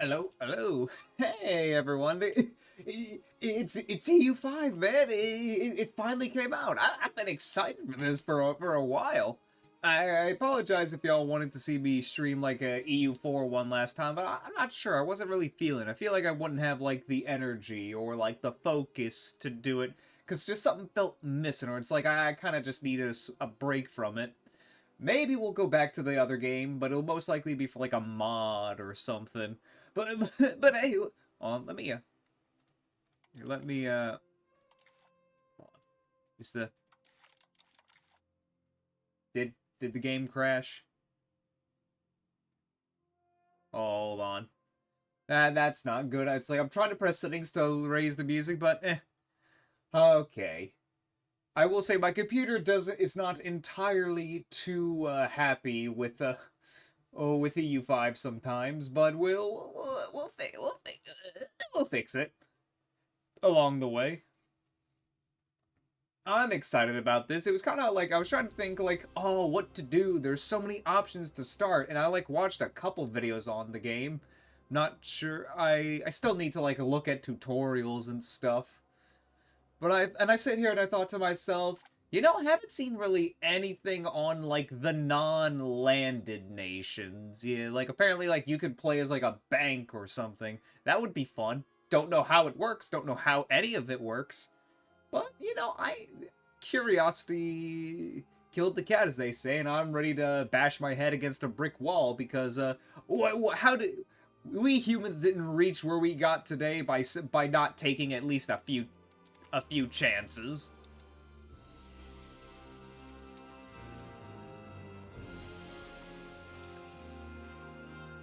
Hello, hello. Hey, everyone. It's EU5, man. It finally came out. I've been excited for this for a while. I apologize if y'all wanted to see me stream like a EU4 one last time, but I'm not sure. I wasn't really feeling. I feel like I wouldn't have like the energy or like the focus to do it because just something felt missing, or it's like I kind of just need a break from it. Maybe we'll go back to the other game, but it'll most likely be for like a mod or something. But but hey, let me let me hold on. Is the did the game crash? Oh, hold on. That's not good. It's like I'm trying to press settings to raise the music, but okay. I will say my computer doesn't is not entirely too happy with with EU5 sometimes, but we'll fix it along the way. I'm excited about this. It was kind of like I was trying to think like, oh, what to do. There's so many options to start, and I like watched a couple videos on the game. Not sure. I still need to like look at tutorials and stuff. But I sit here and I thought to myself, I haven't seen really anything on like the non-landed nations. Yeah, like apparently like you could play as like a bank or something. That would be fun. Don't know how it works. Don't know how any of it works. But I curiosity killed the cat, as they say, and I'm ready to bash my head against a brick wall because how did we humans didn't reach where we got today by not taking at least a few chances.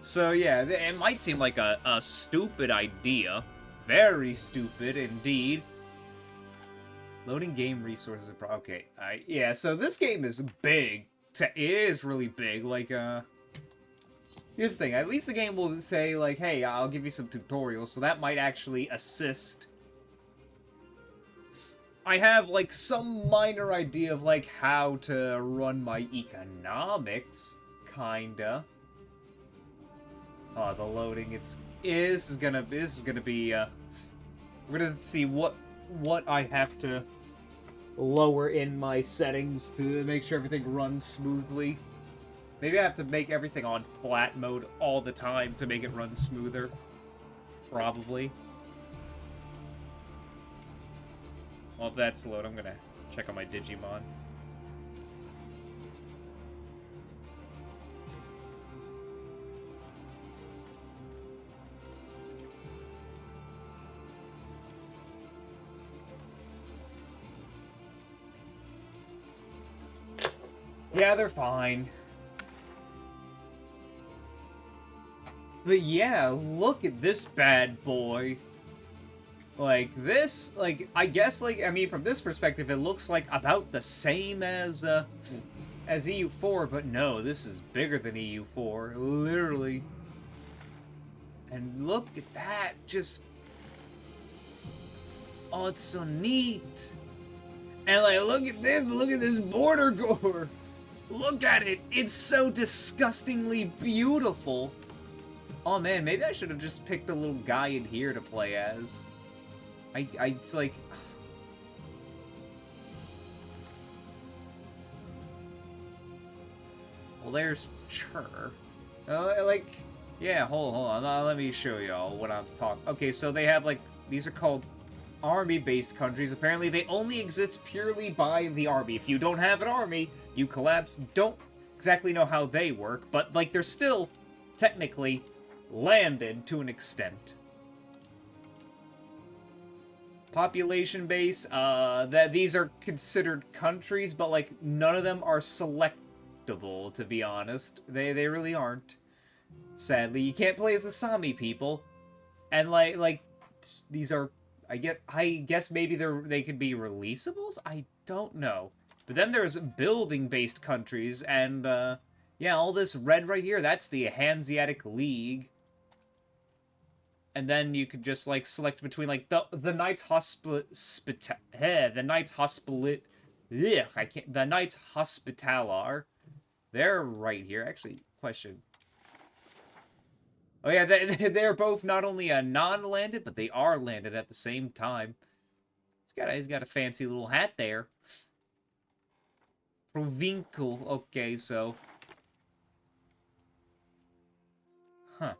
So yeah, it might seem like a stupid idea. Very stupid indeed. Loading game resources. Okay, yeah. So this game is big. It is really big. Like, here's the thing. At least the game will say like, "Hey, I'll give you some tutorials," so that might actually assist. I have like some minor idea of like how to run my economics, kinda. Oh, the loading. This is gonna be. We're gonna see what I have to lower in my settings to make sure everything runs smoothly. Maybe I have to make everything on flat mode all the time to make it run smoother. Probably. Well, if that's load, I'm gonna check on my Digimon. Yeah, they're fine. But yeah, look at this bad boy. Like, this, like, I guess, like, I mean, from this perspective, it looks like about the same as EU4, but no, this is bigger than EU4, literally. And look at that, just... Oh, it's so neat. And, like, look at this border gore. Look at it, it's so disgustingly beautiful. Oh man, maybe I should have just picked a little guy in here to play as. It's like... Well, there's Chur. Like... Yeah, hold on. Let me show y'all what I'm talking... Okay, so they have, like... These are called army-based countries. Apparently, they only exist purely by the army. If you don't have an army, you collapse. Don't exactly know how they work, but, like, they're still, technically, landed to an extent. Population base, that these are considered countries, but like none of them are selectable, to be honest. They really aren't. Sadly, you can't play as the Sami people, and like these are I guess maybe they could be releasables. I don't know. But then there's building based countries, and yeah, all this red right here, that's the Hanseatic League. And then you could just like select between like the Knights the Knights Hospitalar. They're right here. Actually, question. Oh yeah, they're both not only non-landed, but they are landed at the same time. He's got a fancy little hat there. Provincial. Okay, so. Huh.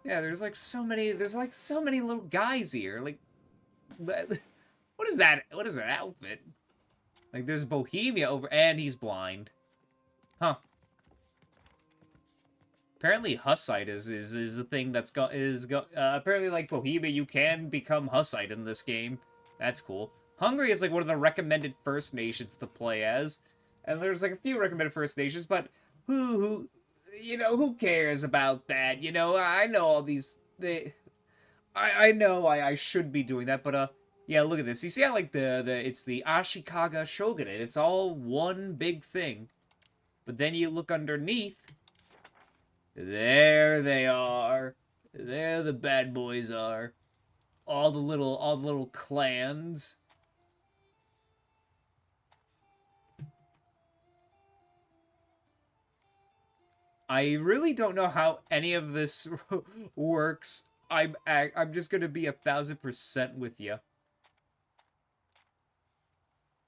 Yeah, there's like so many little guys here. Like, what is that? What is that outfit? Like, there's Bohemia over, and he's blind. Huh. Apparently, Hussite is the thing that's apparently, like Bohemia, you can become Hussite in this game. That's cool. Hungary is like one of the recommended First Nations to play as, and there's like a few recommended First Nations, but who cares about that? You know, I know all these I know I should be doing that, but yeah, look at this. You see how like it's the Ashikaga Shogunate. It's all one big thing. But then you look underneath. There they are. There the bad boys are. All the little clans. I really don't know how any of this works. I'm just gonna be 1000% with you.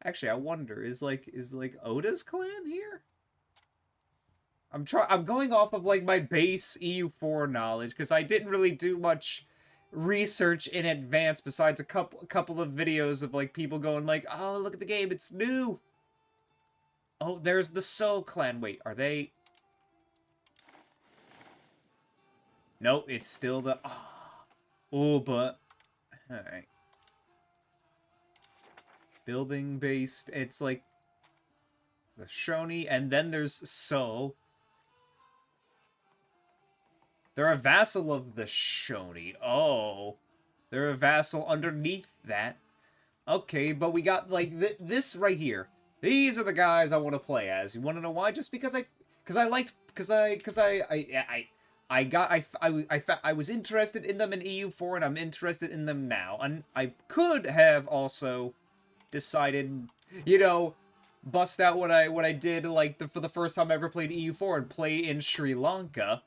Actually, I wonder, is Oda's clan here? I'm going off of like my base EU4 knowledge because I didn't really do much research in advance besides a couple of videos of like people going like, "Oh, look at the game, it's new." Oh, there's the So clan. Wait, are they? Nope, it's still the Oh, but all right. Building based, it's like the Shoni, and then there's So. They're a vassal of the Shoni. Oh. They're a vassal underneath that. Okay, but we got, like, this right here. These are the guys I want to play as. You want to know why? Just because I was interested in them in EU4, and I'm interested in them now. And I could have also decided, you know, bust out what I did, like, for the first time I ever played EU4 and play in Sri Lanka.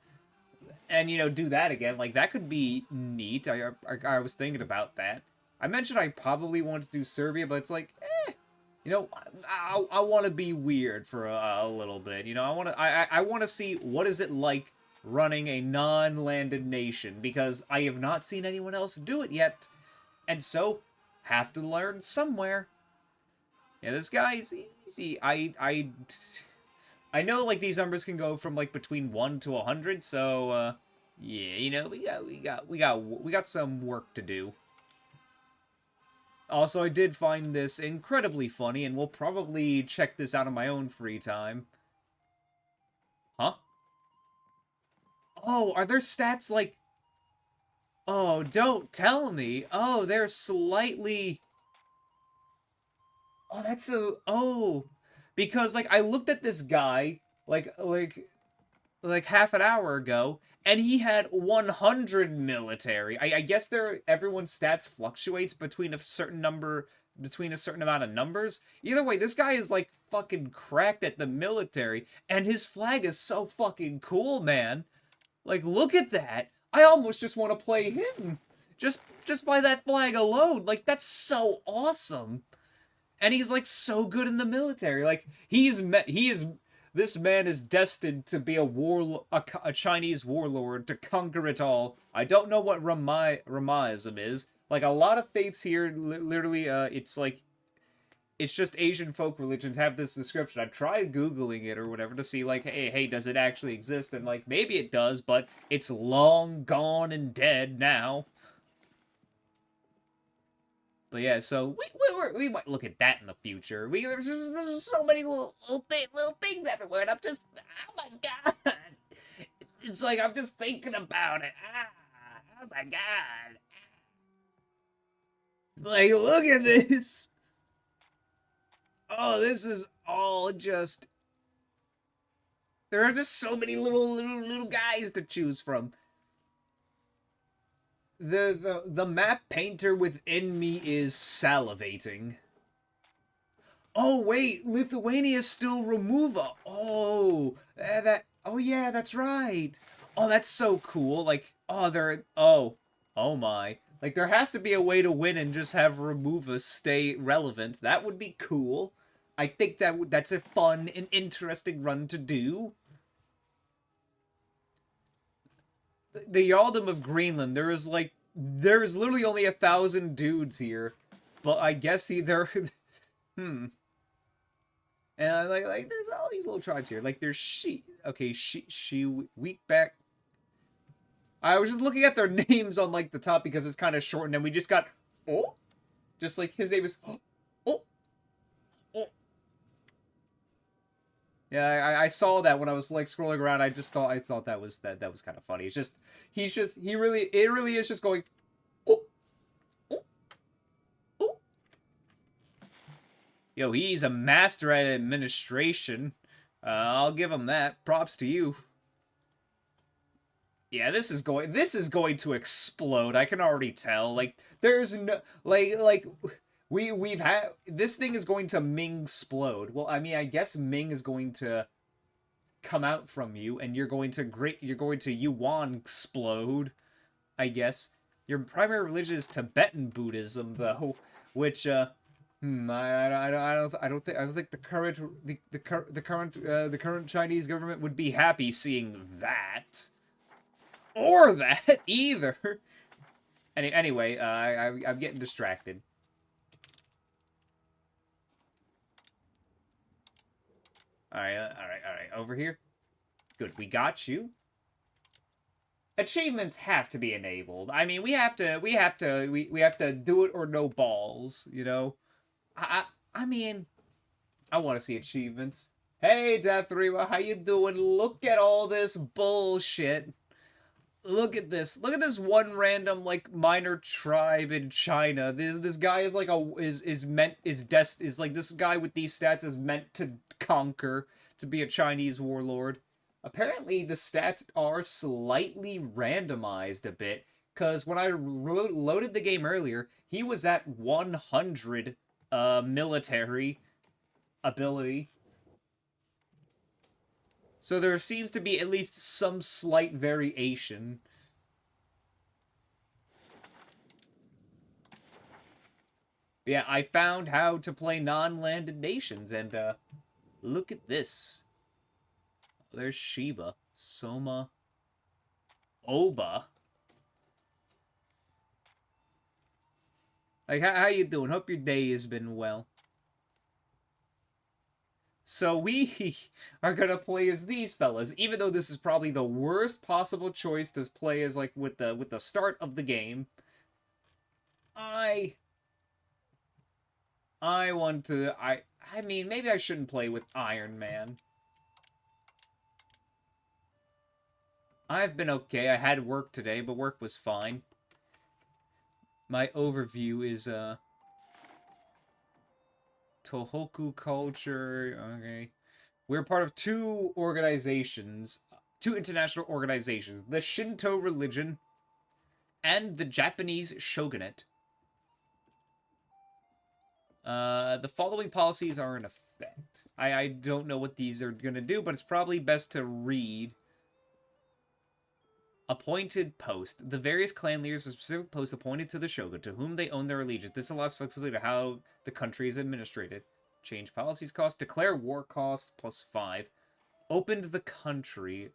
And, you know, do that again. Like, that could be neat. I was thinking about that. I mentioned I probably wanted to do Serbia, but it's like, you know, I want to be weird for a little bit. You know, I want to see what is it like running a non-landed nation, because I have not seen anyone else do it yet. And so, have to learn somewhere. Yeah, this guy's easy. I know, like, these numbers can go from, like, between 1 to 100, so, yeah, you know, we got some work to do. Also, I did find this incredibly funny, and will probably check this out on my own free time. Huh? Oh, are their stats, like... Oh, don't tell me. Oh, they're slightly... Oh, that's so... Oh... Because, like, I looked at this guy, like half an hour ago, and he had 100 military. I guess everyone's stats fluctuates between a certain amount of numbers. Either way, this guy is, like, fucking cracked at the military, and his flag is so fucking cool, man. Like, look at that. I almost just want to play him. Just by that flag alone. Like, that's so awesome. And he's, like, so good in the military. Like, this man is destined to be a Chinese warlord, to conquer it all. I don't know what Ramaism is. Like, a lot of faiths here, literally, it's just Asian folk religions have this description. I tried Googling it or whatever to see, like, hey, does it actually exist? And, like, maybe it does, but it's long gone and dead now. But yeah, so we might look at that in the future. There's just so many little things everywhere, and I'm just, oh my god! It's like I'm just thinking about it. Oh my god! Like, look at this. Oh, this is all just. There are just so many little guys to choose from. The map painter within me is salivating. Oh wait, Lithuania is still Removal. Oh, oh yeah, that's right. Oh, that's so cool. Like, oh, oh my. Like, there has to be a way to win and just have Removus stay relevant. That would be cool. I think that's a fun and interesting run to do. The Yaldom of Greenland, there's literally only 1,000 dudes here. But I guess either, hmm. And like, there's all these little tribes here. Like, there's okay, Weak back. I was just looking at their names on, like, the top because it's kind of shortened, and we just got, oh, just like, his name is, oh, oh. Yeah, I saw that when I was, like, scrolling around. I thought that was kind of funny. It's just, it really is just going, oh, oh, oh. Yo, he's a master at administration. I'll give him that. Props to you. Yeah, this is going to explode. I can already tell. Like, there's no we've had this thing is going to Ming explode. Well, I mean, I guess Ming is going to come out from you, and you're going to Yuan explode. I guess your primary religion is Tibetan Buddhism, though, which I don't think the current Chinese government would be happy seeing that. Or that either. Anyway, I'm getting distracted. All right. Over here. Good, we got you. Achievements have to be enabled. I mean, we have to do it or no balls. You know. I mean, I want to see achievements. Hey, Deathrima, how you doing? Look at all this bullshit. Look at this. Look at this one random, like, minor tribe in China. This guy is like this guy with these stats is meant to conquer, to be a Chinese warlord. Apparently the stats are slightly randomized a bit, because when I loaded the game earlier, he was at 100 military ability. So there seems to be at least some slight variation. But yeah, I found how to play non-landed nations, and look at this. There's Sheba, Soma, Oba. Like, how you doing? Hope your day has been well. So we are gonna play as these fellas, even though this is probably the worst possible choice to play as, like, with the start of the game. I mean, maybe I shouldn't play with Iron Man. I've been okay. I had work today, but work was fine. My overview is Tohoku culture. Okay. We're part of two international organizations, the Shinto religion and the Japanese shogunate. The following policies are in effect. I don't know what these are going to do, but it's probably best to read. Appointed post. The various clan leaders have specific posts appointed to the shogun, to whom they own their allegiance. This allows flexibility to how the country is administrated. Change policies cost. Declare war cost +5. Opened the country.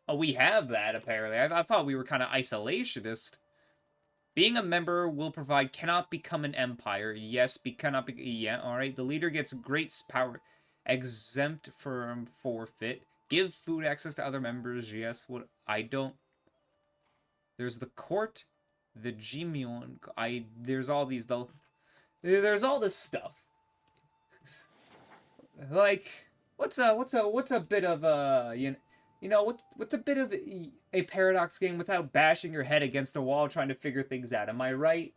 Oh, we have that, apparently. I thought we were kind of isolationist. Being a member will provide cannot become an empire. Yes, cannot be. Yeah, alright. The leader gets great power. Exempt from forfeit. Give food access to other members. Yes, what I don't. There's the court. The Jimyon. There's all these, though. There's all this stuff. Like, what's a bit of what's a bit of a paradox game without bashing your head against a wall trying to figure things out? Am I right?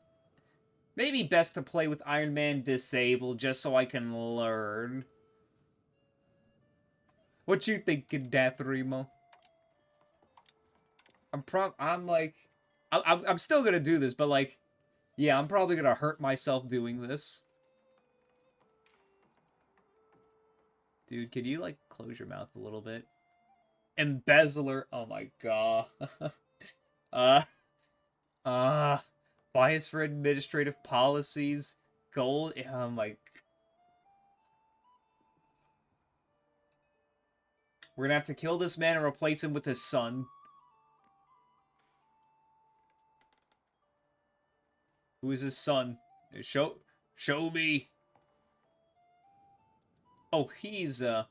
Maybe best to play with Iron Man disabled just so I can learn. What you thinking, Deathrima? I'm still gonna do this, but, like, yeah, I'm probably gonna hurt myself doing this. Dude, could you, like, close your mouth a little bit? Embezzler. Oh my god. uh, uh, bias for administrative policies. Gold. Oh my. We're gonna have to kill this man and replace him with his son. Who is his son? Show me. Oh, he's, a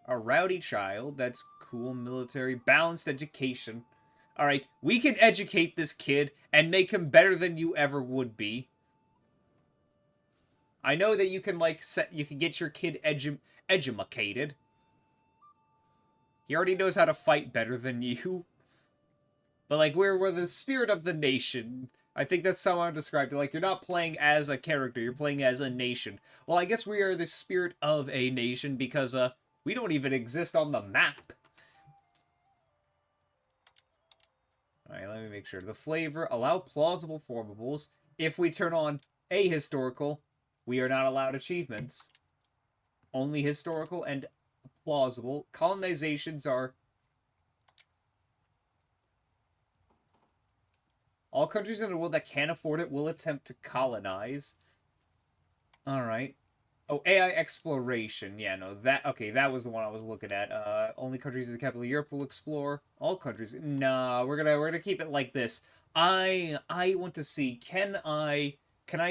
rowdy child. That's cool. Military. Balanced education. Alright, we can educate this kid and make him better than you ever would be. I know that you can, like, you can get your kid edumacated. He already knows how to fight better than you. But, like, we're the spirit of the nation. I think that's how I described it. Like, you're not playing as a character, you're playing as a nation. Well, I guess we are the spirit of a nation because, we don't even exist on the map. Alright, let me make sure. The flavor, allow plausible formables. If we turn on ahistorical, we are not allowed achievements. Only historical and plausible. Colonizations are... All countries in the world that can't afford it will attempt to colonize. Alright. Oh, AI exploration. Yeah, no, that... Okay, that was the one I was looking at. Only countries in the capital of Europe will explore. All countries... Nah, we're gonna keep it like this. I want to see, can I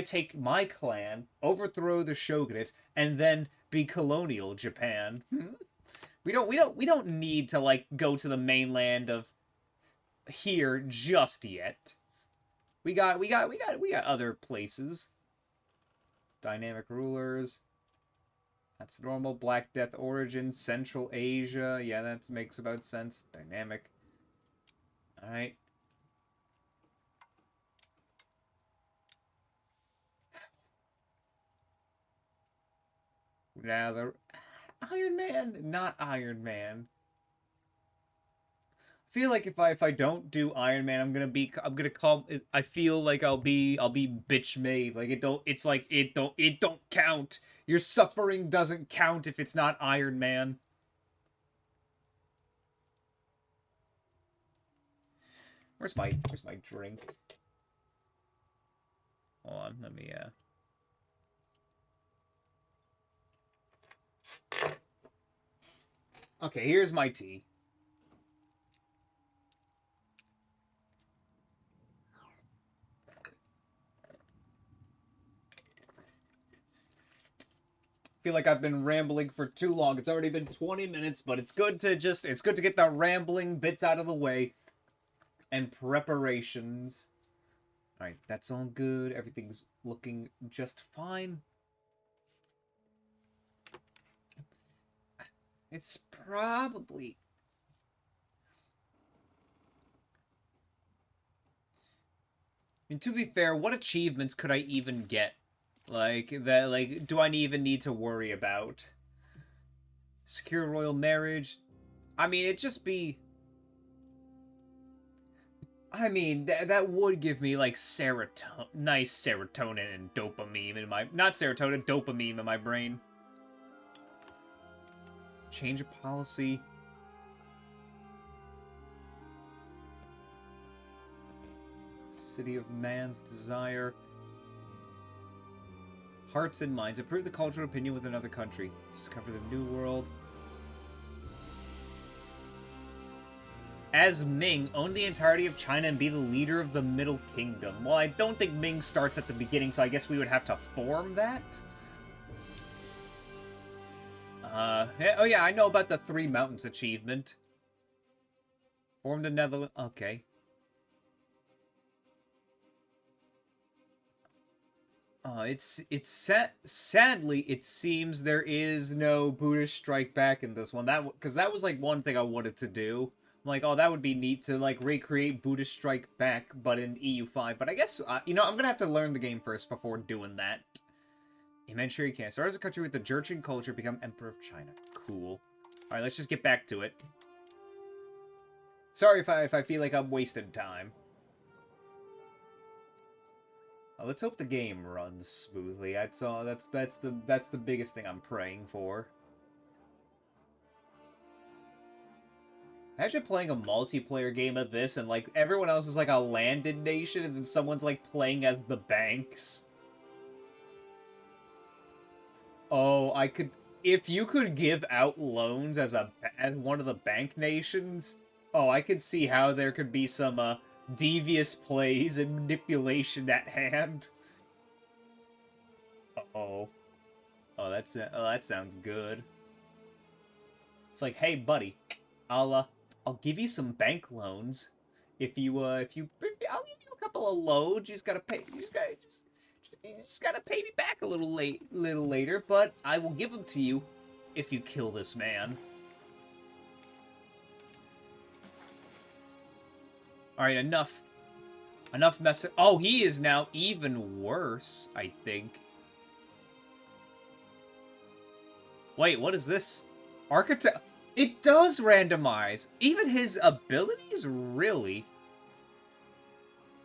take my clan, overthrow the shogunate, and then be colonial Japan? We don't need to, like, go to the mainland of here just yet. We got other places. Dynamic rulers. That's normal. Black Death origin. Central Asia. Yeah, that makes about sense. Dynamic. Alright. Now the Iron Man, not Iron Man. I feel like if I don't do Iron Man, I'm gonna call. I feel like I'll be bitch made. Like it don't count. Your suffering doesn't count if it's not Iron Man. Where's my drink? Hold on, let me Okay, here's my tea. Feel like I've been rambling for too long. It's already been 20 minutes, but it's good to get the rambling bits out of the way. And preparations. Alright, that's all good. Everything's looking just fine. It's probably... I mean, to be fair, what achievements could I even get? Like, that, like, do I even need to worry about? Secure royal marriage? I mean, it'd just be... I mean, that would give me, like, nice serotonin and dopamine in my... Not serotonin, dopamine in my brain. Change of policy. City of Man's Desire. Hearts and Minds. Improve the cultural opinion with another country. Discover the New World. As Ming, own the entirety of China and be the leader of the Middle Kingdom. Well, I don't think Ming starts at the beginning, so I guess we would have to form that? Oh yeah, I know about the Three Mountains achievement. Formed a Netherlands. Okay. Sadly, it seems there is no Buddhist Strike Back in this one. Because that was, like, one thing I wanted to do. I'm like, oh, that would be neat to, like, recreate Buddhist Strike Back, but in EU5. But I guess, you know, I'm gonna have to learn the game first before doing that. Manchuria can start as a country with the Jurchen culture, become Emperor of China. Cool. Alright, let's just get back to it. Sorry if I feel like I'm wasting time. Let's hope the game runs smoothly. That's all. That's the biggest thing I'm praying for. Imagine playing a multiplayer game of this and like everyone else is like a landed nation and then someone's like playing as the banks. Oh, I could if you could give out loans as one of the bank nations. Oh, I could see how there could be some devious plays and manipulation at hand. Uh-oh. That sounds good. It's like, hey, buddy, I'll give you some bank loans if I'll give you a couple of loans. You just gotta pay. You just gotta pay me back a little later, but I will give them to you if you kill this man. All right, enough mess. Oh, he is now even worse, I think. Wait, what is this? Architect. It does randomize. Even his abilities, really.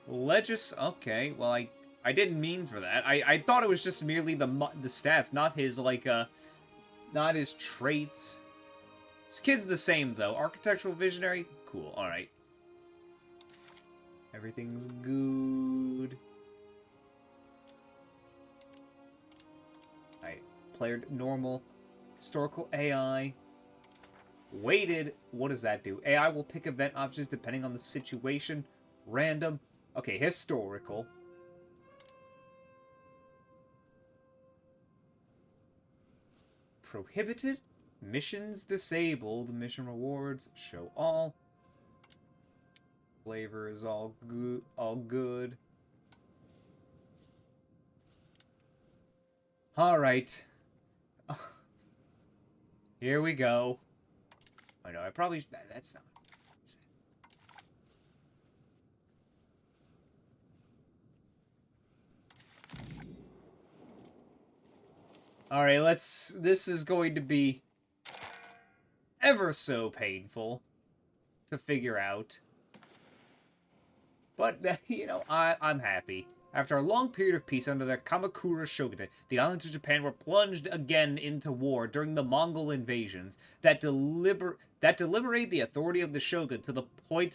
Okay, well, I didn't mean for that. I thought it was just merely the stats, not his, like, not his traits. This kid's the same, though. Architectural visionary? Cool, alright. Everything's good. Alright, player normal. Historical AI. Weighted, what does that do? AI will pick event options depending on the situation. Random. Okay, historical. Prohibited. Missions disabled. Mission rewards. Show all. Flavor is all good. Alright. Here we go. I know, I probably... That's not... Alright, this is going to be ever so painful to figure out. But, you know, I'm happy. After a long period of peace under the Kamakura shogunate, the islands of Japan were plunged again into war during the Mongol invasions that deliberate the authority of the shogun to the point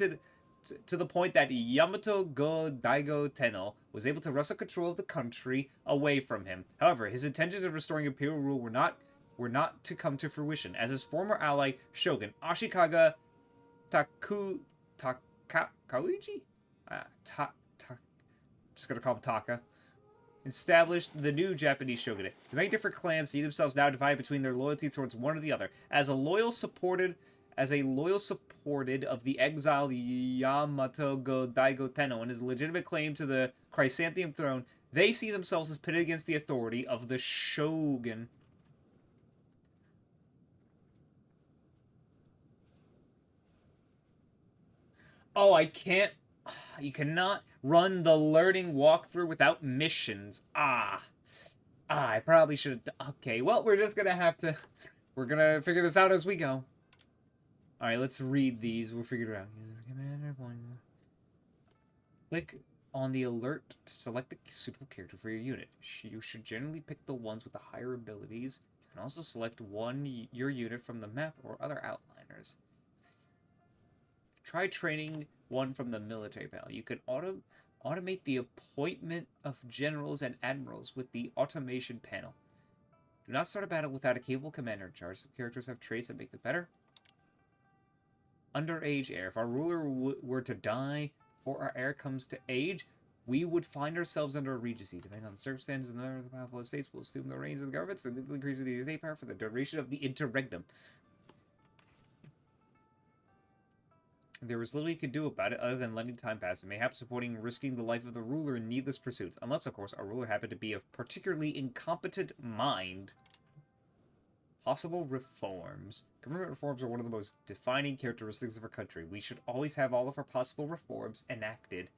that Yamato Go Daigo Tenno was able to wrestle control of the country away from him. However, his intentions of restoring imperial rule were not to come to fruition, as his former ally Shogun Ashikaga Takauji? Just gonna call him Taka, established the new Japanese shogunate. The many different clans see themselves now divided between their loyalty towards one or the other. As a loyal supported of the exiled Yamato Go Daigo Tenno and his legitimate claim to the Chrysanthemum throne, they see themselves as pitted against the authority of the shogun. Oh, I can't... You cannot run the learning walkthrough without missions. I probably should have... Okay, well, we're just gonna have to... We're gonna figure this out as we go. Alright, let's read these. We'll figure it out. Click on the alert to select a suitable character for your unit. You should generally pick the ones with the higher abilities. You can also select your unit from the map or other outliners. Try training one from the military panel. You can automate the appointment of generals and admirals with the automation panel. Do not start a battle without a capable commander in charge. Some characters have traits that make them better. Underage heir. If our ruler were to die or our heir comes to age, we would find ourselves under a regency. Depending on the circumstances and the powerful estates, will assume the reins of the government, significantly increasing the estate power for the duration of the interregnum. There was little you could do about it other than letting time pass, and mayhap supporting and risking the life of the ruler in needless pursuits, unless, of course, our ruler happened to be of particularly incompetent mind. Possible reforms. Government reforms are one of the most defining characteristics of our country. We should always have all of our possible reforms enacted.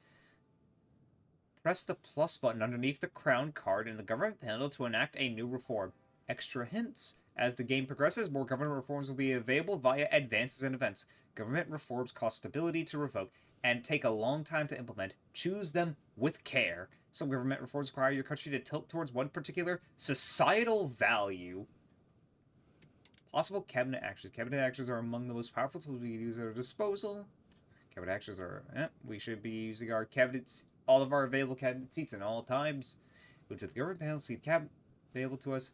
Press the plus button underneath the crown card in the government panel to enact a new reform. Extra hints. As the game progresses, more government reforms will be available via advances and events. Government reforms cost stability to revoke. and take a long time to implement. Choose them with care. Some government reforms require your country to tilt towards one particular societal value. Possible cabinet actions. Cabinet actions are among the most powerful tools we can use at our disposal. Cabinet actions are... we should be using our cabinets, all of our available cabinet seats at all times. Go to the government panel, see the cabinet available to us.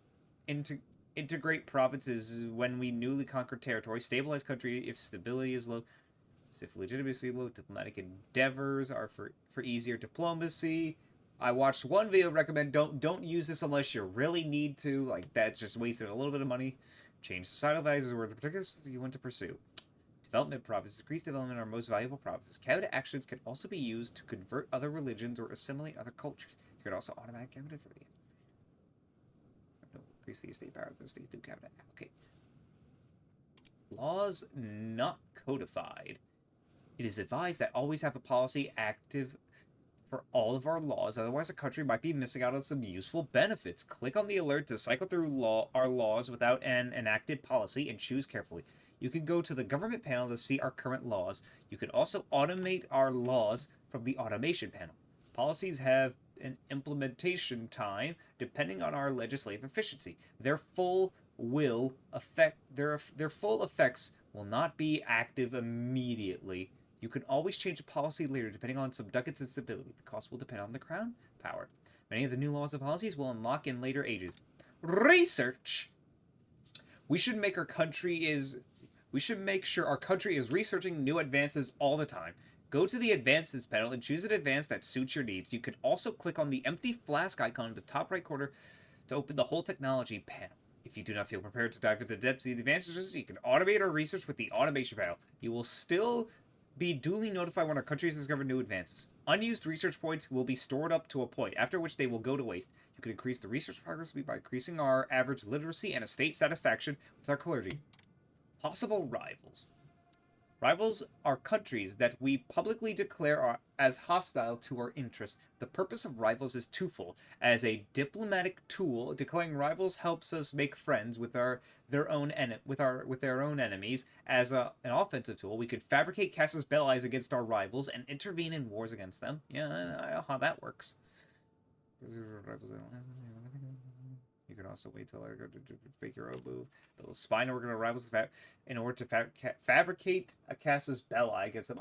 Integrate provinces when we newly conquer territory. Stabilize country if stability is low. If legitimacy low, diplomatic endeavors are for easier diplomacy. I watched one video recommend don't use this unless you really need to. Like, that's just wasting a little bit of money. Change societal values were the particulars you want to pursue. Development provinces. Decrease development are most valuable provinces. Cabinet actions can also be used to convert other religions or assimilate other cultures. You could also automatic cabinet for the increase the estate power of the states do cabinet. Okay. Laws not codified. It is advised that always have a policy active for all of our laws, otherwise a country might be missing out on some useful benefits. Click on the alert to cycle through our laws without an enacted policy and choose carefully. You can go to the government panel to see our current laws. You can also automate our laws from the automation panel. Policies have an implementation time depending on our legislative efficiency. Their full effects will not be active immediately. You can always change a policy later depending on some ducats and stability. The cost will depend on the crown power. Many of the new laws and policies will unlock in later ages. Research. We should make sure our country is researching new advances all the time. Go to the advances panel and choose an advance that suits your needs. You can also click on the empty flask icon in the top right corner to open the whole technology panel. If you do not feel prepared to dive into the depths of the advances, you can automate our research with the automation panel. You will still be duly notified when our country has discovered new advances. Unused research points will be stored up to a point, after which they will go to waste. You can increase the research progress by increasing our average literacy and estate satisfaction with our clergy. Possible rivals. Rivals are countries that we publicly declare as hostile to our interests. The purpose of rivals is twofold. As a diplomatic tool, declaring rivals helps us make friends with their own enemies. As an offensive tool, we could fabricate casus belli against our rivals and intervene in wars against them. Yeah, I know how that works. You can also wait till I go to make your own move. Build a spine organ of rivals in order to fabricate a casus belli against them.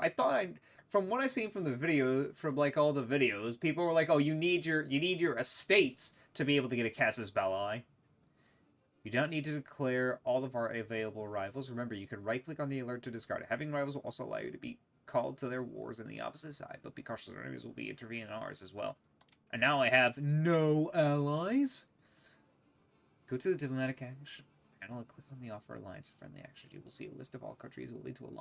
From what I've seen from the video, from like all the videos, people were like, "Oh, you need your estates to be able to get a casus belli." You don't need to declare all of our available rivals. Remember, you can right-click on the alert to discard it. Having rivals will also allow you to be called to their wars on the opposite side, but be cautious, our enemies will be intervening in ours as well. And now I have no allies. Go to the diplomatic action panel and click on the offer alliance friendly action. You will see a list of all countries willing to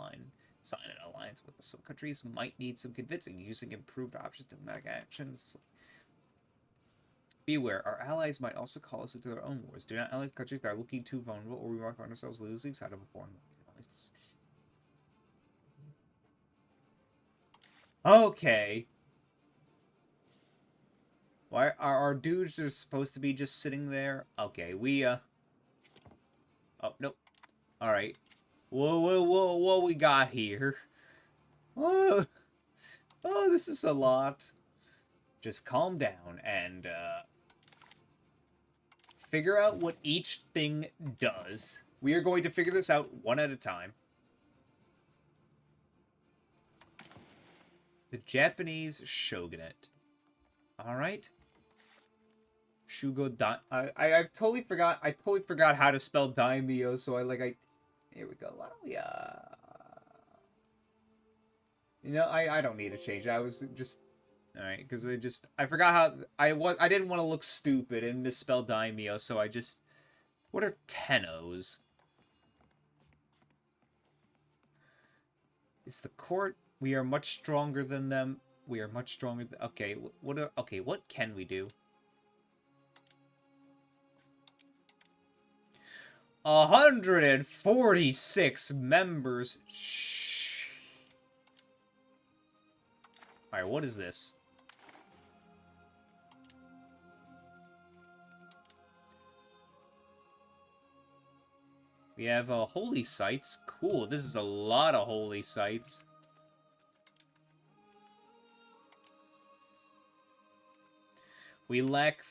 sign an alliance with us. Some countries might need some convincing using improved options diplomatic actions. Beware, our allies might also call us into their own wars. Do not ally countries that are looking too vulnerable, or we might find ourselves losing side of a foreign war. Okay. Why are our dudes are supposed to be just sitting there? Okay, oh, nope. Alright. Whoa, what we got here? Oh, this is a lot. Just calm down and, figure out what each thing does. We are going to figure this out one at a time. The Japanese shogunate. Alright. Shugo I totally forgot how to spell daimyo, so here we go. Why don't we you know, I don't need to change. I was just alright, because I forgot how I didn't want to look stupid and misspell daimyo, so I just what are tennos? It's the court. We are much stronger than them. We are much stronger than, okay, what can we do? 146 members. Shh. Alright, what is this? We have holy sites. Cool, this is a lot of holy sites. We lack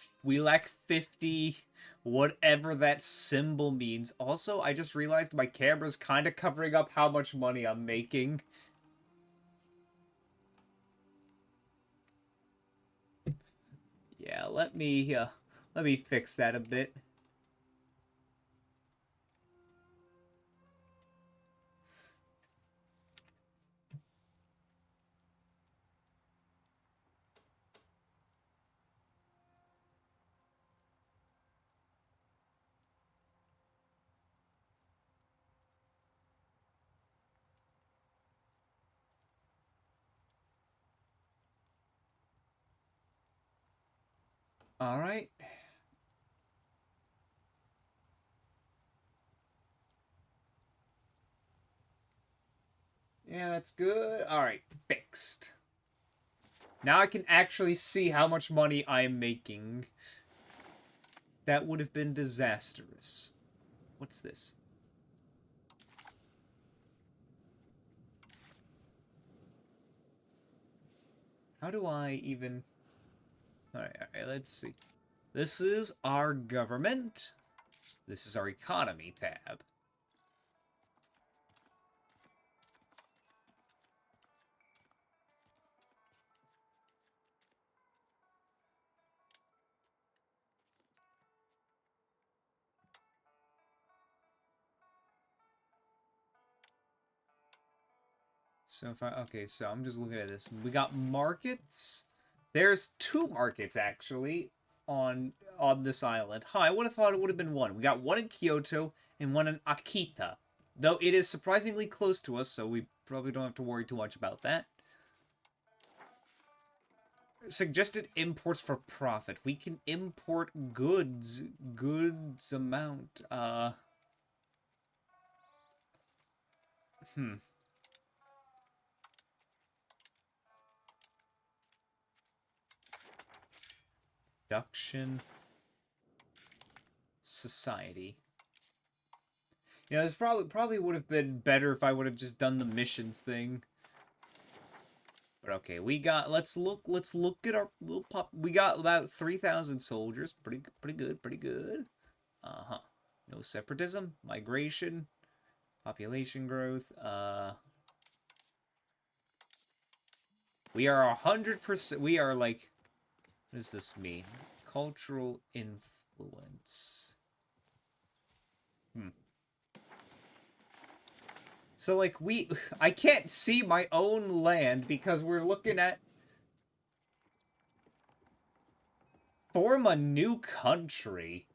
50, whatever that symbol means. Also, I just realized my camera's kind of covering up how much money I'm making. Yeah, let me fix that a bit. All right. Yeah, that's good. All right, fixed. Now I can actually see how much money I'm making. That would have been disastrous. What's this? How do I even... Alright, let's see. This is our government. This is our economy tab. So if I... Okay, so I'm just looking at this. We got markets. There's 2 markets, actually, on this island. Huh, I would have thought it would have been 1. We got 1 in Kyoto and 1 in Akita. Though it is surprisingly close to us, so we probably don't have to worry too much about that. Suggested imports for profit. We can import goods. Goods amount. Hmm. Production. Society. You know, this probably would have been better if I would have just done the missions thing. But okay, we got... Let's look at our little pop... We got about 3,000 soldiers. Pretty good. Uh-huh. No separatism. Migration. Population growth. We are 100%... We are like... What does this mean? Cultural influence. So, like, I can't see my own land because we're looking at... Form a new country.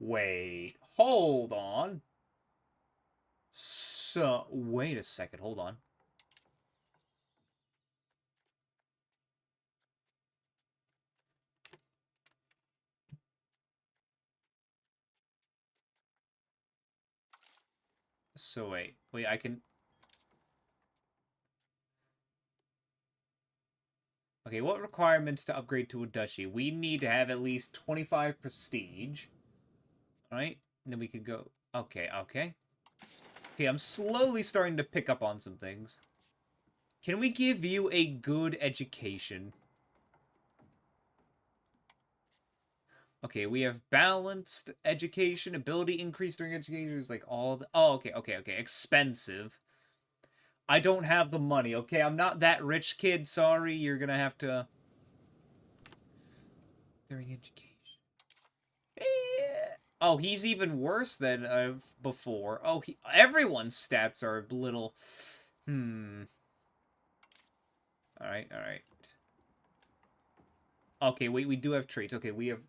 Wait, hold on. So, wait a second, hold on. So, wait, I can... Okay, what requirements to upgrade to a duchy? We need to have at least 25 prestige. Alright, then we could go... Okay. Okay, I'm slowly starting to pick up on some things. Can we give you a good education? Okay, we have balanced education, ability increase during education is like all the... Oh, okay. Expensive. I don't have the money, okay? I'm not that rich, kid. Sorry, you're gonna have to... During education. Oh, he's even worse than before. Oh, everyone's stats are a little... Alright. Okay, wait, we do have traits. Okay, we have...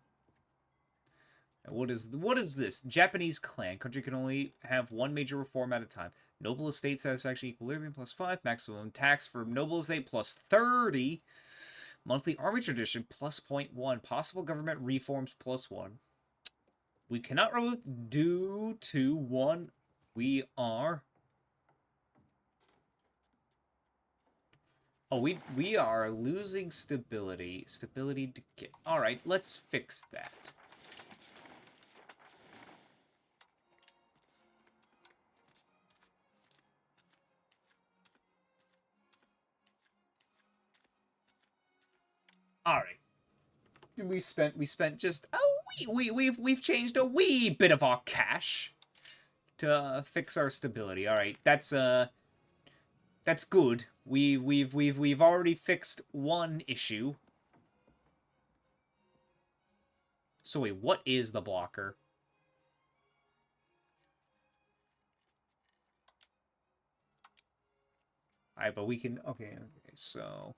What is this? Japanese clan. Country can only have 1 major reform at a time. Noble estate satisfaction equilibrium +5. Maximum tax for noble estate +30. Monthly army tradition +0.1. Possible government reforms +1. We cannot remove due to 1. We are... Oh, we are losing stability. Stability decay. Alright, let's fix that. All right. We spent just we've changed a wee bit of our cash to fix our stability. All right, that's good. We've already fixed one issue. So wait, what is the blocker? All right, but we can. Okay, so.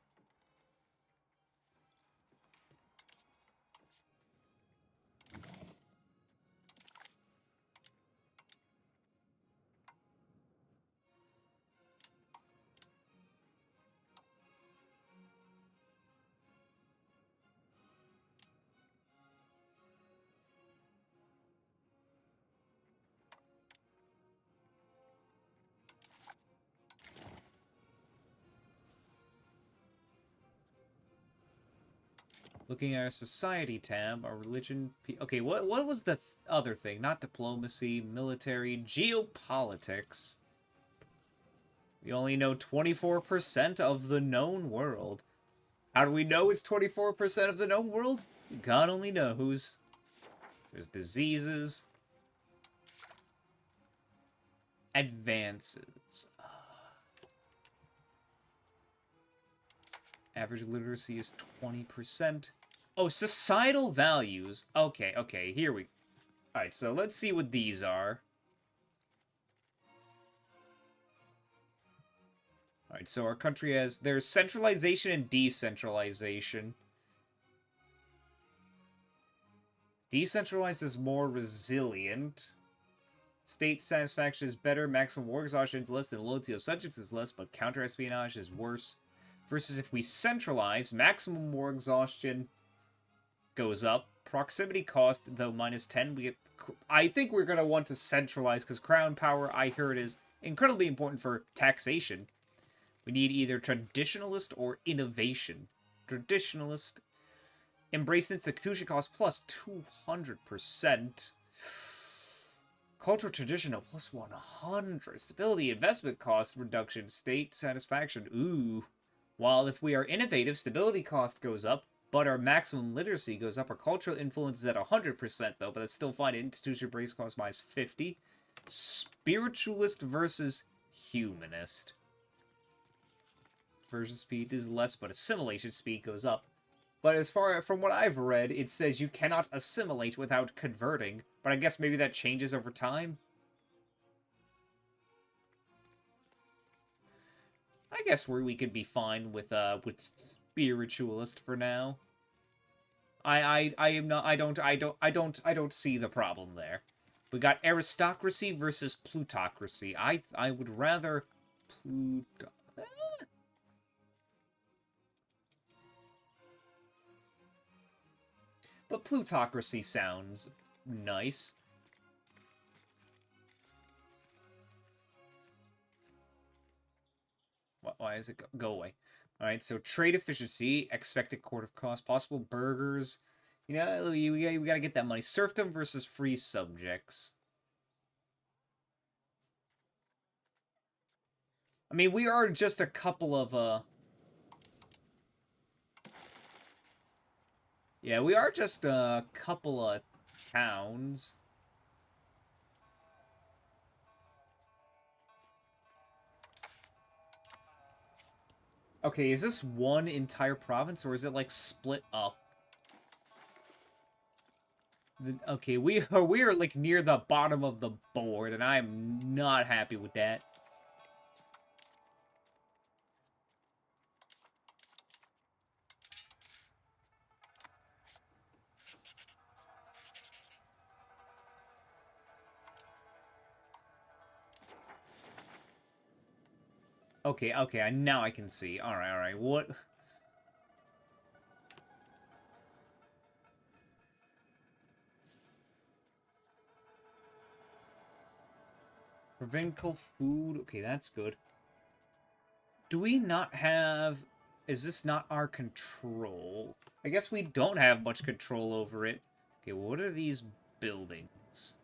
Looking at our society tab, our religion... Okay, what was the other thing? Not diplomacy, military, geopolitics. We only know 24% of the known world. How do we know it's 24% of the known world? God only knows. There's diseases. Advances. Average literacy is 20%. Oh, societal values. Okay, okay, here we... Alright, so let's see what these are. Alright, so our country has... There's centralization and decentralization. Decentralized is more resilient. State satisfaction is better. Maximum war exhaustion is less than loyalty of subjects is less, but counter-espionage is worse. Versus if we centralize, maximum war exhaustion goes up. Proximity cost, though, -10. We get... I think we're going to want to centralize, because crown power, I heard, is incredibly important for taxation. We need either traditionalist or innovation. Traditionalist. Embrace institution cost plus 200%. Cultural tradition of plus 100. Stability investment cost reduction. State satisfaction. Ooh. While if we are innovative, stability cost goes up, but our maximum literacy goes up. Our cultural influence is at 100%, though, but that's still fine. Institution brace cost -50. Spiritualist versus humanist. Conversion speed is less, but assimilation speed goes up. But as far from what I've read, it says you cannot assimilate without converting. But I guess maybe that changes over time. I guess we could be fine with spiritualist for now. I am not. I don't see the problem there. We got aristocracy versus plutocracy. I would rather But plutocracy sounds nice. Why is it go away? Alright, so trade efficiency, expected quarter cost, possible burgers. You know, we gotta get that money. Serfdom versus free subjects. I mean, we are just a couple of, yeah, we are just a couple of towns. Okay, is this one entire province, or is it, like, split up? Okay, we are, like, near the bottom of the board, and I am not happy with that. Okay, okay, now I can see. Alright, what... Provincial food. Okay, that's good. Do we not have... Is this not our control? I guess we don't have much control over it. Okay, what are these buildings?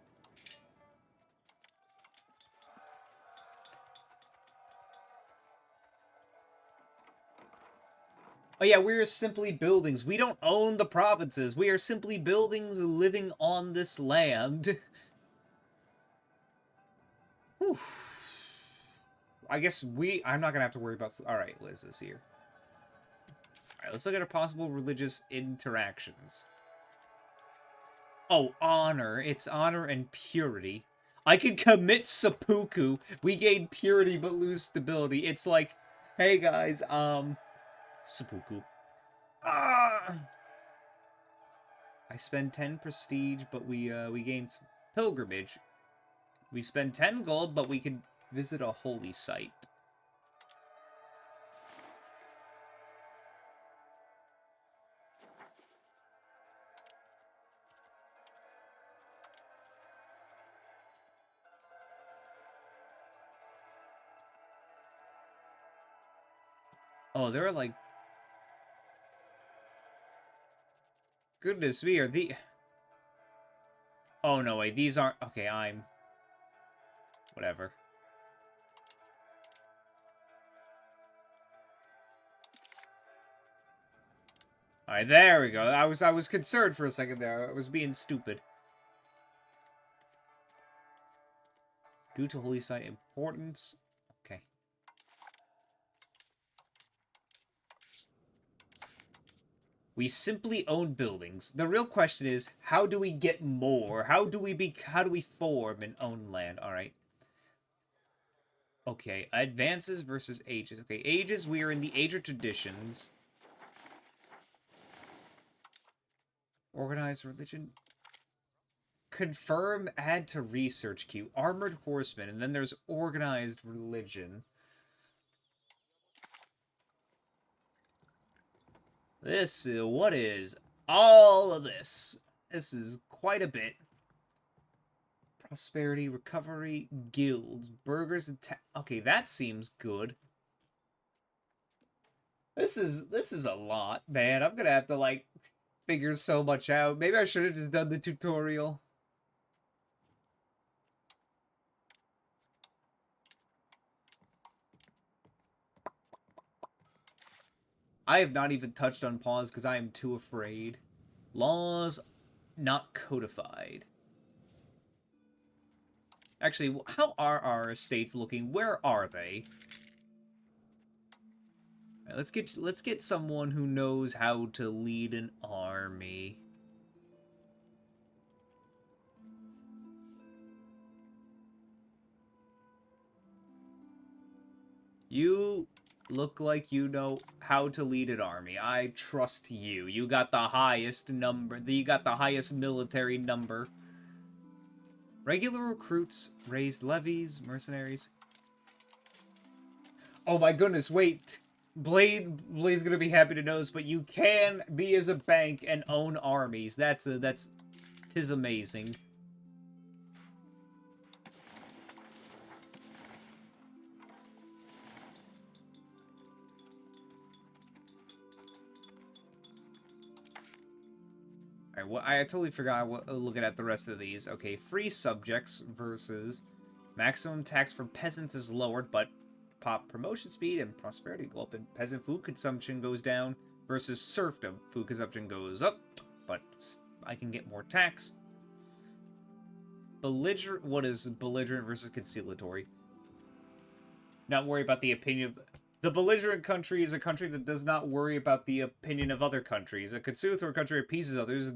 Oh yeah, we're simply buildings. We don't own the provinces. We are simply buildings living on this land. Whew. I guess I'm not gonna have to worry about food. Alright, Liz is here. Alright, let's look at our possible religious interactions. Oh, honor. It's honor and purity. I can commit seppuku. We gain purity but lose stability. It's like, hey guys, seppuku. Ah! I spend 10 prestige, but we gain some pilgrimage. We spend 10 gold, but we can visit a holy site. Oh, they're like... Goodness me, are the... Oh, no, wait, these aren't... Okay, I'm... Whatever. Alright, there we go. I was concerned for a second there. I was being stupid. Due to holy site importance... Okay. We simply own buildings. The real question is, how do we get more? How do we form and own land? Alright. Okay, advances versus ages. Okay, ages, we are in the age of traditions. Organized religion. Confirm, add to research queue. Armored horsemen, and then there's organized religion. What is all of this? This is quite a bit. Prosperity, recovery, guilds, burgers, and okay, that seems good. This is a lot, man. I'm gonna have to, like, figure so much out. Maybe I should have just done the tutorial. I have not even touched on pause because I am too afraid. Laws not codified. Actually, how are our estates looking? Where are they? Right, let's get someone who knows how to lead an army. You look like you know how to lead an army. I trust you. You got the highest number. You got the highest military number. Regular recruits, raised levies, mercenaries. Oh my goodness, wait. Blade's gonna be happy to know this, but you can be as a bank and own armies. Tis amazing. Alright, well, I totally forgot looking at the rest of these. Okay, free subjects versus maximum tax for peasants is lowered, but pop promotion speed and prosperity go up, and peasant food consumption goes down, versus serfdom food consumption goes up, but I can get more tax. Belligerent, what is belligerent versus conciliatory? Not worry about the opinion of... The belligerent country is a country that does not worry about the opinion of other countries. A conciliatory country appeases others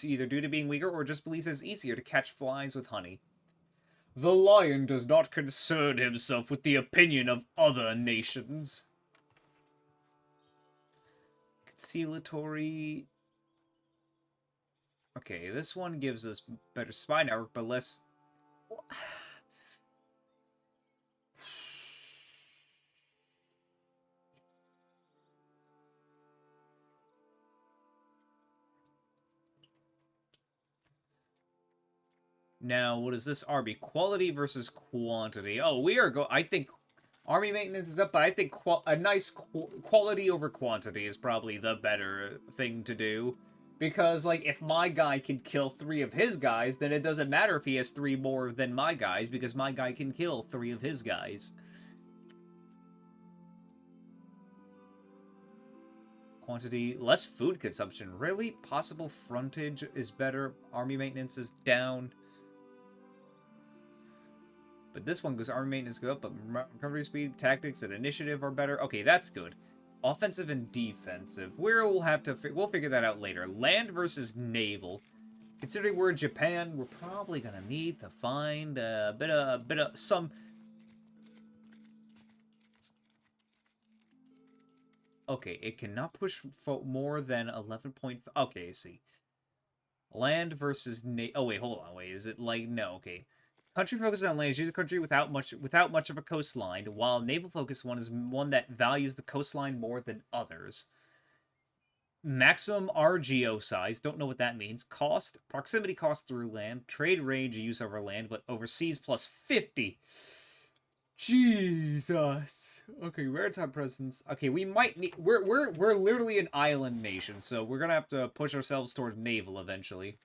either due to being weaker or just believes it's easier to catch flies with honey. The lion does not concern himself with the opinion of other nations. Conciliatory... Okay, this one gives us better spy network, but less... Now, what is this army? Quality versus quantity. Oh, we are I think army maintenance is up, but I think a nice quality over quantity is probably the better thing to do. Because, like, if my guy can kill 3 of his guys, then it doesn't matter if he has 3 more than my guys, because my guy can kill 3 of his guys. Quantity, less food consumption. Really? Possible frontage is better. Army maintenance is down. But this one goes army maintenance goes up, but recovery speed, tactics, and initiative are better. Okay, that's good. Offensive and defensive. We'll figure that out later. Land versus naval. Considering we're in Japan, we're probably gonna need to find a bit of some. Okay, it cannot push for more than 11 point. Okay, I see. Land versus oh wait, hold on, wait. Is it like no? Okay. Country focused on land is usually a country without much of a coastline, while naval focused one is one that values the coastline more than others. Maximum RGO size, don't know what that means. Cost, proximity cost through land, trade range use over land, but overseas plus 50. Jesus. Okay, maritime presence. Okay, we might need. We're literally an island nation, so we're gonna have to push ourselves towards naval eventually.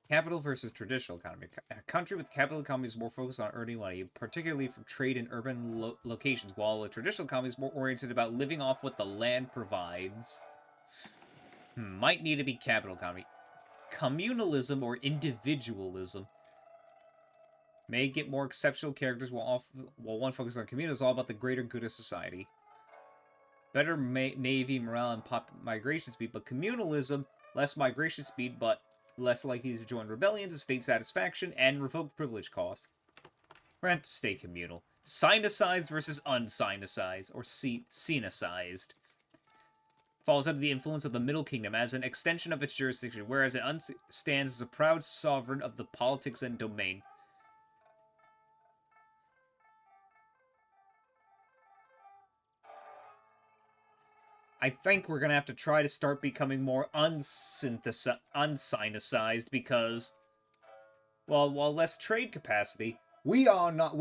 Capital versus traditional economy. A country with capital economy is more focused on earning money, particularly from trade in urban locations, while a traditional economy is more oriented about living off what the land provides. Might need to be capital economy. Communalism or individualism. May get more exceptional characters while one focuses on community is all about the greater good of society. Better navy, morale, and migration speed, but communalism, less migration speed, but less likely to join rebellions, estate satisfaction, and revoked privilege costs. We're going to have to stay communal. Sinicized versus unsinicized, or sinicized. Falls under the influence of the Middle Kingdom as an extension of its jurisdiction, whereas it stands as a proud sovereign of the politics and domain. I think we're going to have to try to start becoming more unsinicized because, well, while less trade capacity, we are not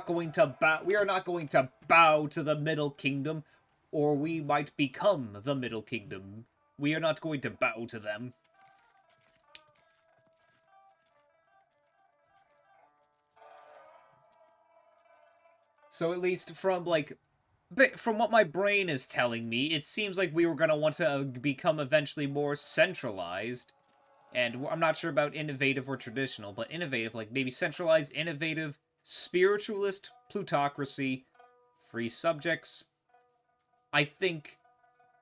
going to bow to the Middle Kingdom, or we might become the Middle Kingdom. We are not going to bow to them. So at least from what my brain is telling me, it seems like we were going to want to become eventually more centralized. And I'm not sure about innovative or traditional, but innovative, like maybe centralized, innovative, spiritualist, plutocracy, free subjects. I think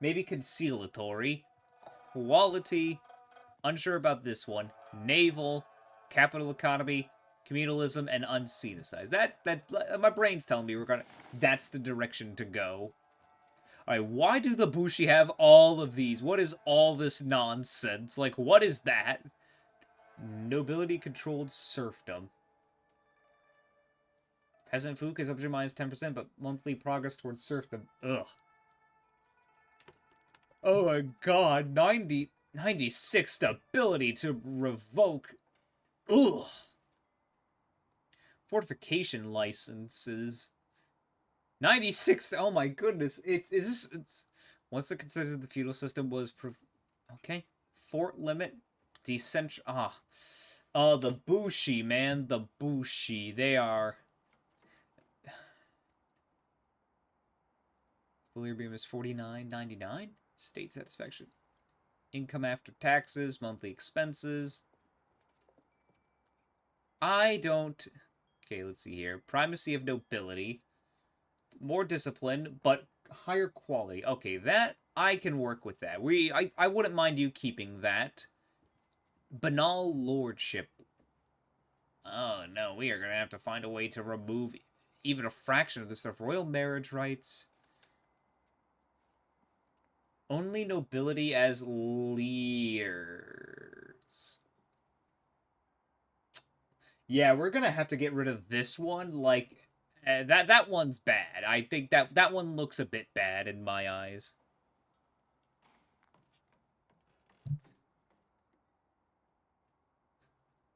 maybe conciliatory, quality, unsure about this one, naval, capital economy, communalism, and unsinicized. That my brain's telling me that's the direction to go. Alright, why do the Bushi have all of these? What is all this nonsense? Like, what is that? Nobility-controlled serfdom. Peasant food consumption minus 10%, but monthly progress towards serfdom. Ugh. Oh my god, 96 stability to revoke. Ugh. Fortification licenses. 96. Oh my goodness. It's once the consensus of the feudal system was okay. Fort limit. The Bushi, man. The Bushi. They are. Equilibrium is 49.99. State satisfaction. Income after taxes. Monthly expenses. I don't. Okay, let's see here. Primacy of nobility. More discipline, but higher quality. Okay, that I can work with that. I wouldn't mind you keeping that. Banal lordship. Oh no, we are gonna have to find a way to remove even a fraction of this stuff. Royal marriage rights. Only nobility as leaders. Yeah, we're gonna have to get rid of this one. Like, that one's bad. I think that one looks a bit bad in my eyes.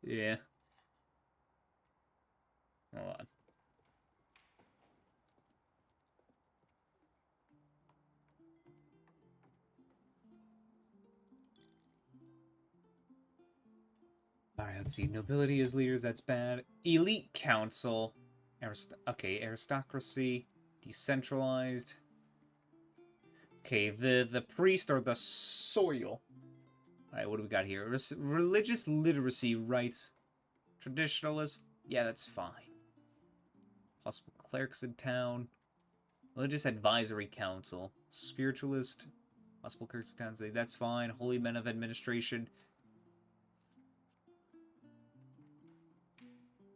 Yeah. Hold on. Alright, let's see. Nobility as leaders, that's bad. Elite council. Okay, aristocracy. Decentralized. Okay, the priest or the soil. Alright, what do we got here? Religious literacy rights. Traditionalist. Yeah, that's fine. Possible clerics in town. Religious advisory council. Spiritualist. Possible clerics in town. That's fine. Holy men of administration.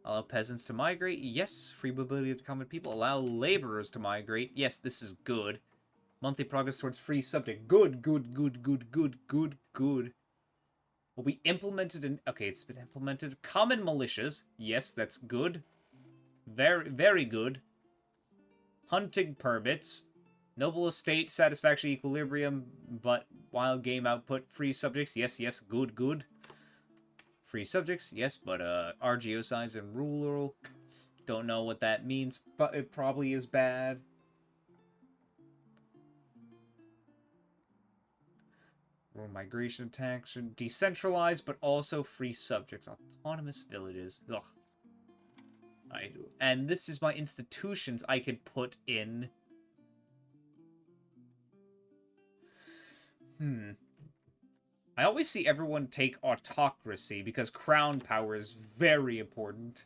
Allow peasants to migrate. Yes. Free mobility of the common people. Allow laborers to migrate. Yes, this is good. Monthly progress towards free subject. Good, good, good, good, good, good, good. Will be implemented in... Okay, it's been implemented. Common militias. Yes, that's good. Very, very good. Hunting permits. Noble estate, satisfaction, equilibrium, but wild game output. Free subjects. Yes, yes, good, good. Free subjects. Yes, but RGO size and rural. Don't know what that means, but it probably is bad. Rural migration attacks. Decentralized, but also free subjects. Autonomous villages. Ugh. And this is my institutions I could put in. I always see everyone take autocracy because crown power is very important.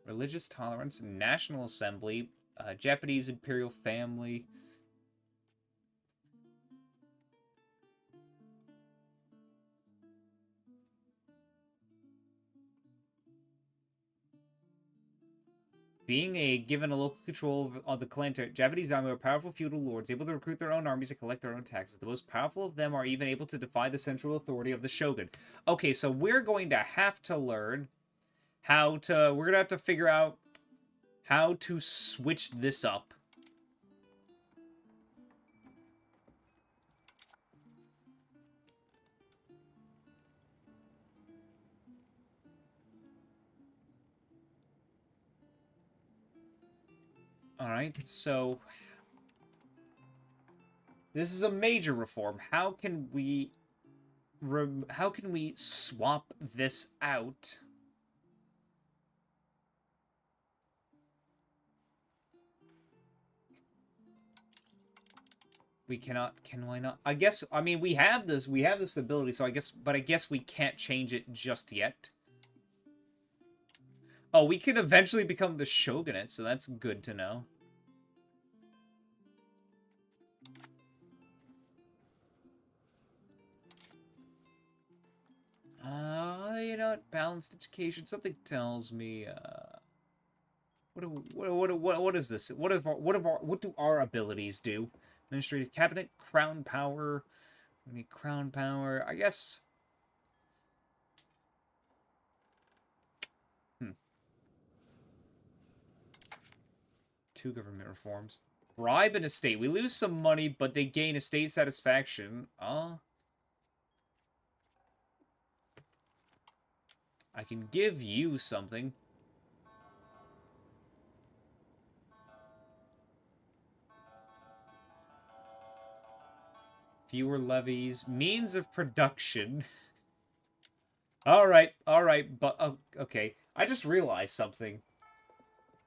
Religious tolerance, National Assembly, Japanese imperial family. Being given a local control of the clan territory, Japanese army are powerful feudal lords, able to recruit their own armies and collect their own taxes. The most powerful of them are even able to defy the central authority of the shogun. Okay, so we're going to have to learn how to... We're going to have to figure out how to switch this up. Alright, so... This is a major reform. How can we swap this out? We cannot, can I not? I guess, I mean, we have this ability, so I guess we can't change it just yet. Oh, we can eventually become the shogunate, so that's good to know. You know what? Balanced education. Something tells me. What is this? What do our abilities do? Administrative cabinet, crown power. We need crown power. I guess. Two government reforms. Bribe an estate. We lose some money, but they gain estate satisfaction. I can give you something. Fewer levies. Means of production. Alright, but... okay. I just realized something.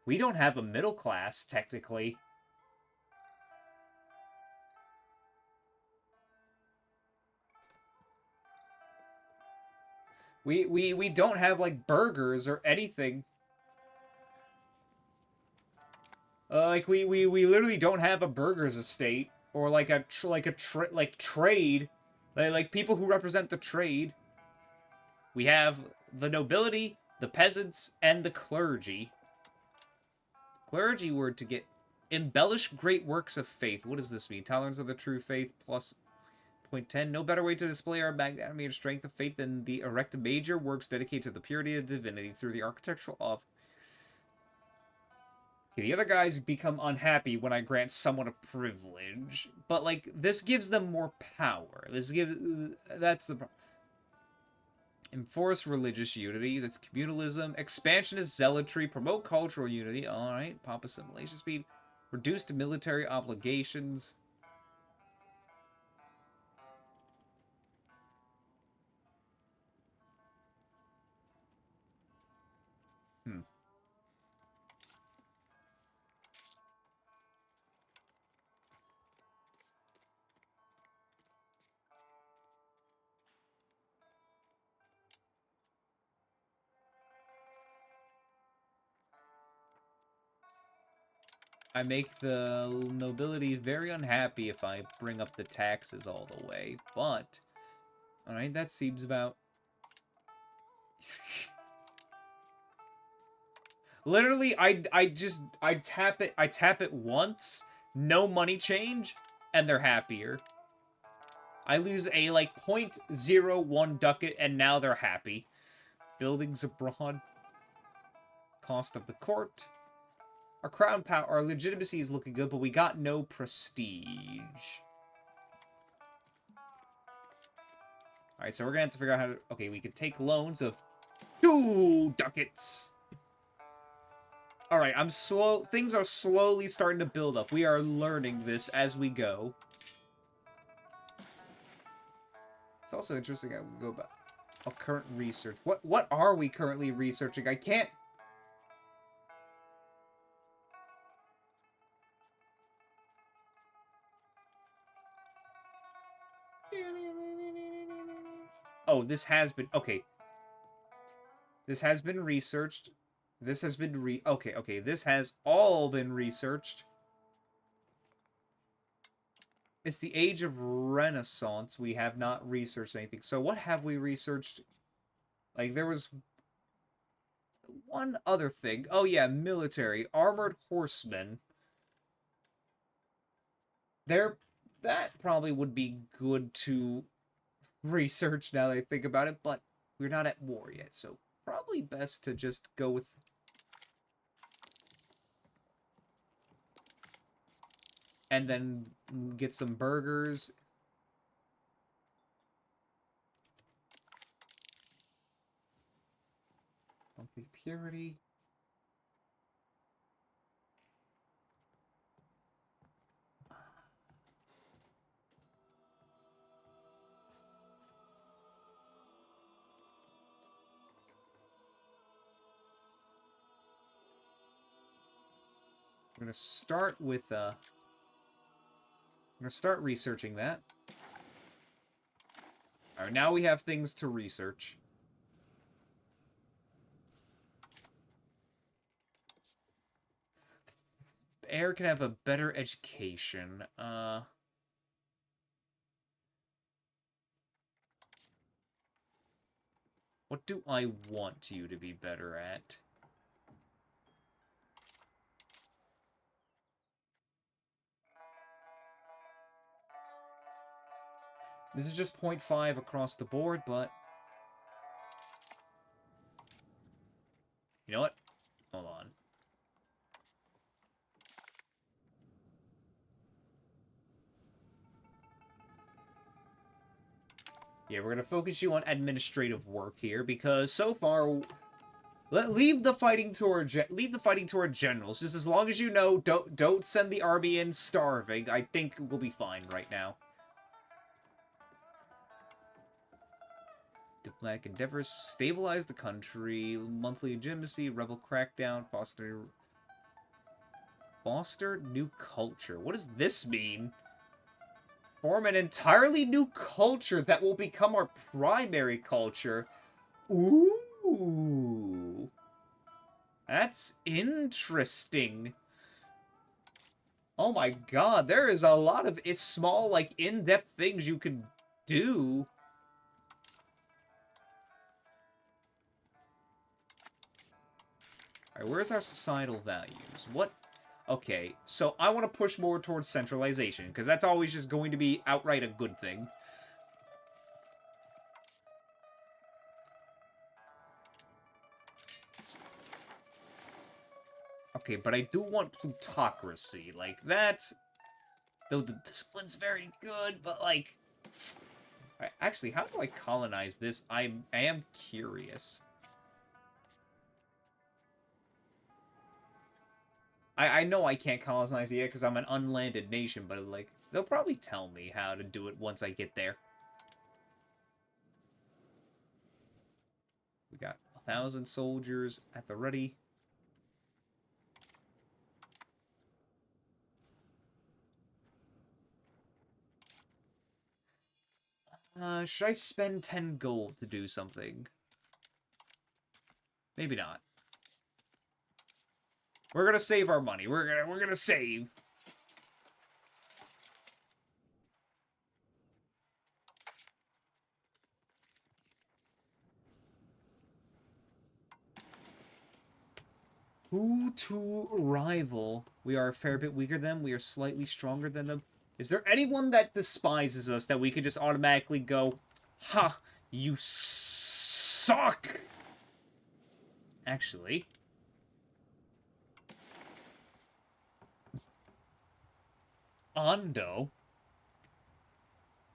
We don't have a middle class, technically. We don't have, like, burgers or anything. Like, we literally don't have a burgers estate. Or, like, trade. Like, people who represent the trade. We have the nobility, the peasants, and the clergy. Clergy were to get... Embellish great works of faith. What does this mean? Tolerance of the true faith plus... Point 10. No better way to display our magnanimity and strength of faith than the erect major works dedicated to the purity of divinity through the architectural of... Okay, the other guys become unhappy when I grant someone a privilege. But, like, this gives them more power. That's the problem. Enforce religious unity. That's communalism. Expansionist zealotry. Promote cultural unity. Alright. Pop assimilation speed. Reduced military obligations. I make the nobility very unhappy if I bring up the taxes all the way, but... Alright, that seems about... Literally, I tap it once, no money change, and they're happier. I lose a, like, 0.01 ducat, and now they're happy. Buildings abroad. Cost of the court. Our crown power, our legitimacy is looking good, but we got no prestige. Alright, so we're gonna have to figure out how to... Okay, we can take loans of 2 ducats. Alright, I'm slow... Things are slowly starting to build up. We are learning this as we go. It's also interesting how we go back. Oh, current research. What are we currently researching? I can't... Oh, this has been... Okay. This has been researched. This has been Okay, this has all been researched. It's the age of Renaissance. We have not researched anything. So what have we researched? Like, there was one other thing. Oh, yeah, military. Armored horsemen. That probably would be good to research now that I think about it, but we're not at war yet, so probably best to just go with... And then get some burgers. Monthly purity. We're gonna start with I'm gonna start researching that. Alright, now we have things to research. Heir can have a better education. What do I want you to be better at? This is just 0.5 across the board, but... You know what? Hold on. Yeah, we're gonna focus you on administrative work here, because so far... Leave the fighting to our generals. Just as long as you know, don't send the army in starving. I think we'll be fine right now. Diplomatic endeavors, stabilize the country, monthly legitimacy, rebel crackdown, foster new culture. What does this mean? Form an entirely new culture that will become our primary culture. Ooh. That's interesting. Oh my god, there is a lot of small, like, in-depth things you can do. Alright, where's our societal values? What? Okay, so I want to push more towards centralization, because that's always just going to be outright a good thing. Okay, but I do want plutocracy. Like, that... Though the discipline's very good, but, like... Actually, how do I colonize this? I am curious. I know I can't colonize it yet because I'm an unlanded nation, but, like, they'll probably tell me how to do it once I get there. We got 1,000 soldiers at the ready. Should I spend 10 gold to do something? Maybe not. We're gonna save our money. We're gonna save. Who to rival? We are a fair bit weaker than them. We are slightly stronger than them. Is there anyone that despises us that we could just automatically go, ha, you suck? Actually. Ando?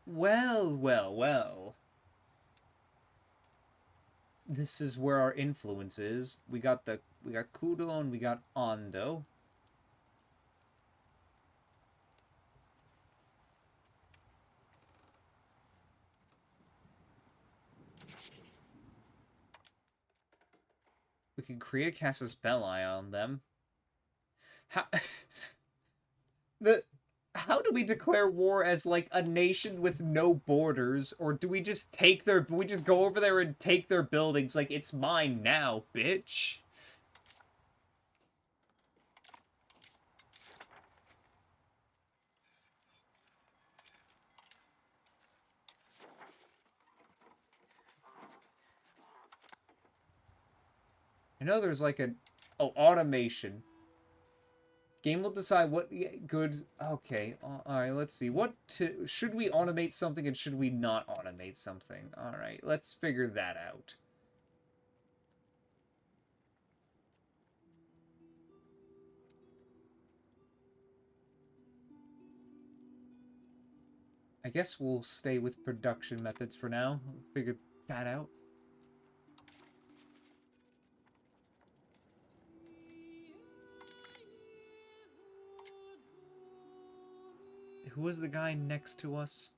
Well, well, well. This is where our influence is. We got Kudo and we got Ando. We can create a Casus Belli on them. How how do we declare war as like a nation with no borders, or do we just go over there and take their buildings like it's mine now, bitch? I know there's like automation. Game will decide what goods. Okay, all right. Let's see. Should we automate something and should we not automate something? All right, let's figure that out. I guess we'll stay with production methods for now. Figure that out. Who was the guy next to us?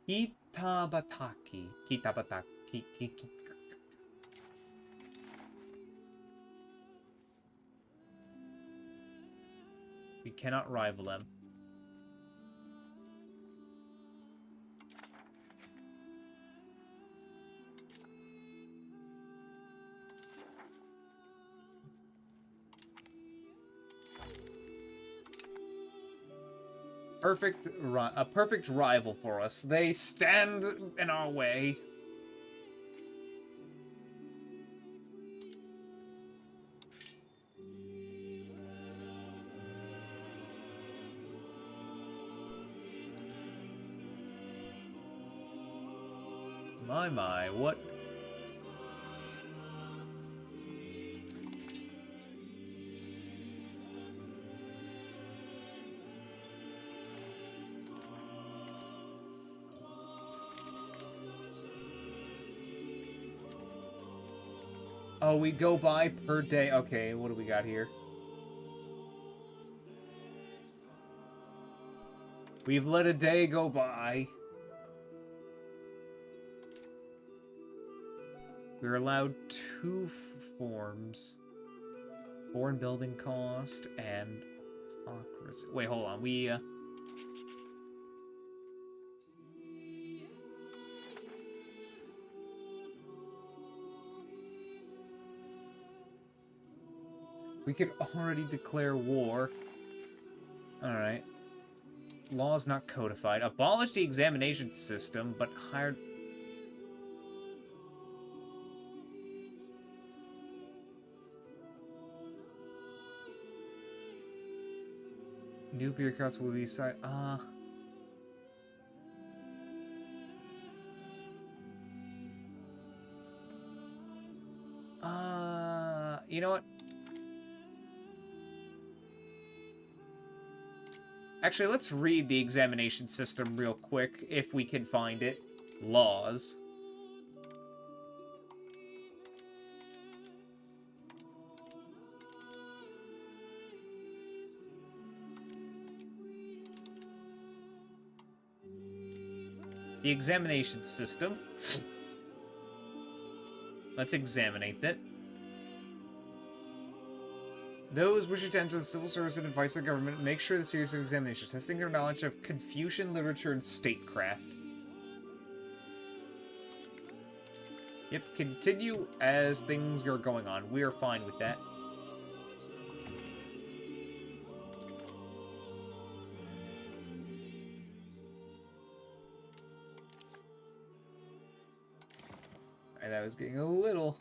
Kitabataki. We cannot rival them. A perfect rival for us. They stand in our way. My, what? Oh, we go by per day. Okay, what do we got here? We've let a day go by. We're allowed 2 forms. Foreign building cost and autocracy. Wait, hold on. We could already declare war. Alright. Laws not codified. Abolish the examination system, but hired... New bureaucrats will be decided. You know what? Actually, let's read the examination system real quick, if we can find it. Laws. The examination system. Let's examine it. Those wishing to enter the civil service and advise the government make sure the series of examinations, testing their knowledge of Confucian literature and statecraft. Yep, continue as things are going on. We are fine with that. And I was getting a little...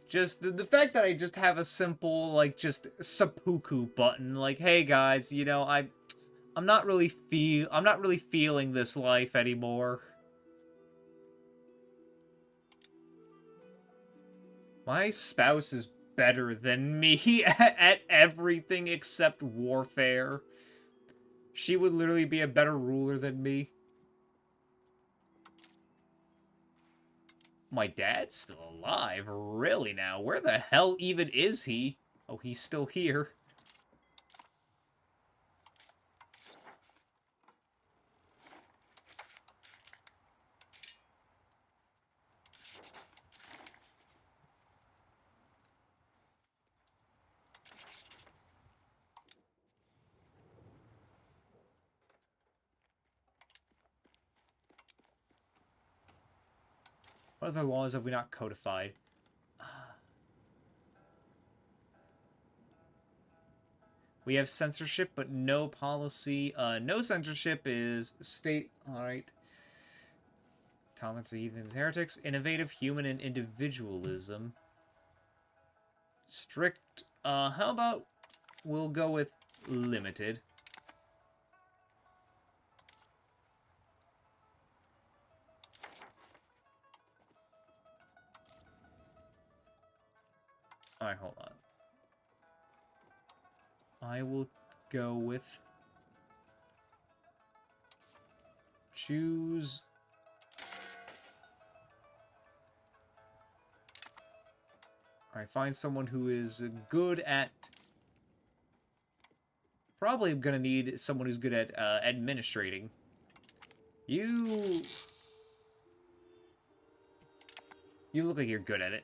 Just the fact that I just have a simple, like, just seppuku button. Like, hey guys, you know, I'm not really feeling this life anymore. My spouse is better than me at everything except warfare. She would literally be a better ruler than me. My dad's still alive? Really now? Where the hell even is he? Oh, he's still here. What other laws have we not codified? We have censorship, but no policy. No censorship is state. Alright. Tolerance of heathens, heretics. Innovative, human, and individualism. Strict. How about we'll go with limited. Alright, hold on. I will go with... choose... Alright, find someone who is good at... Probably gonna need someone who's good at administrating. You look like you're good at it.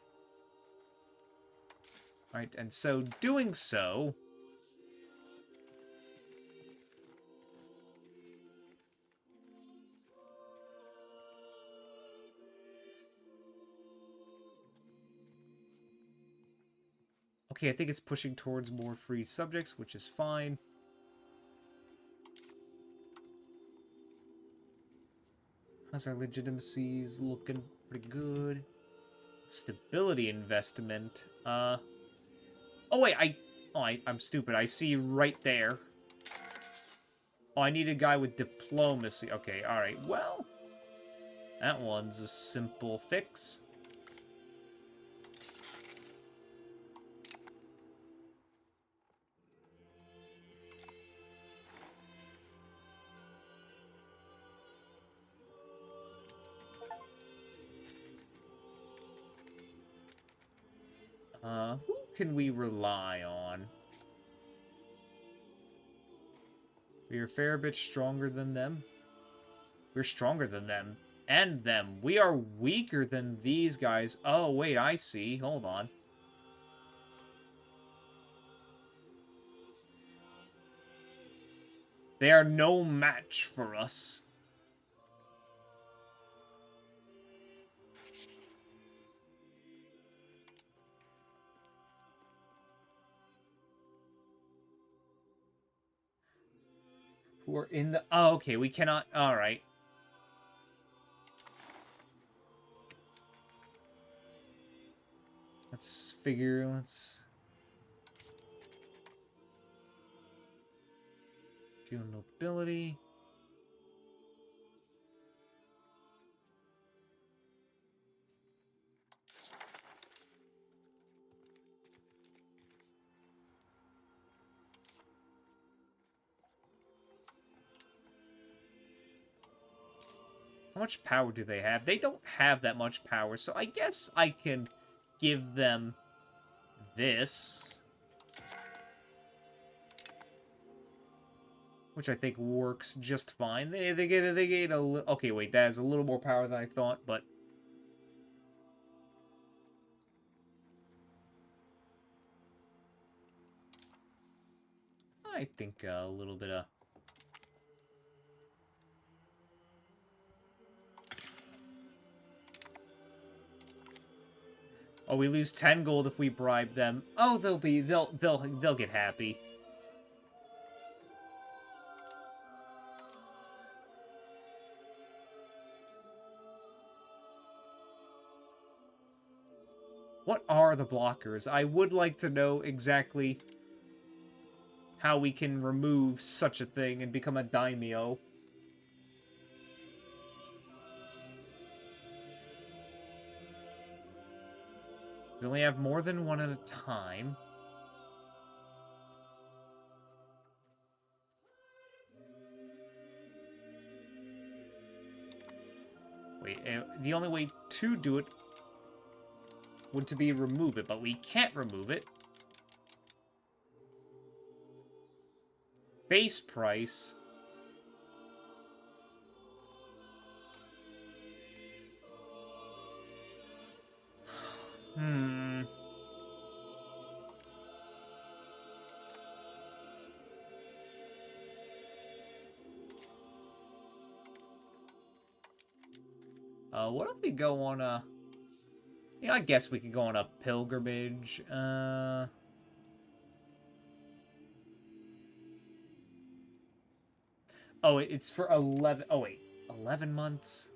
Alright, and so doing so... Okay, I think it's pushing towards more free subjects, which is fine. How's our legitimacies looking? Pretty good. Stability investment. Oh wait, I'm stupid. I see right there. Oh, I need a guy with diplomacy. Okay, alright. Well, that one's a simple fix. Who can we rely on? We are a fair bit stronger than them. We're stronger than them. And them. We are weaker than these guys. Oh, wait, I see. Hold on. They are no match for us. Who are in the... Oh, okay, we cannot... Alright. Let's figure... Let's... Feel nobility. How much power do they have? They don't have that much power, so I guess I can give them this. Which I think works just fine. They get a little... Okay, wait, that has a little more power than I thought, but... I think a little bit of... Oh, we lose 10 gold if we bribe them. Oh, they'll get happy. What are the blockers? I would like to know exactly how we can remove such a thing and become a daimyo. We only have more than one at a time. Wait, the only way to do it would to be remove it, but we can't remove it. Base price. What if we go on a... You know, I guess we could go on a pilgrimage. Oh, it's for 11... Oh, wait. 11 months?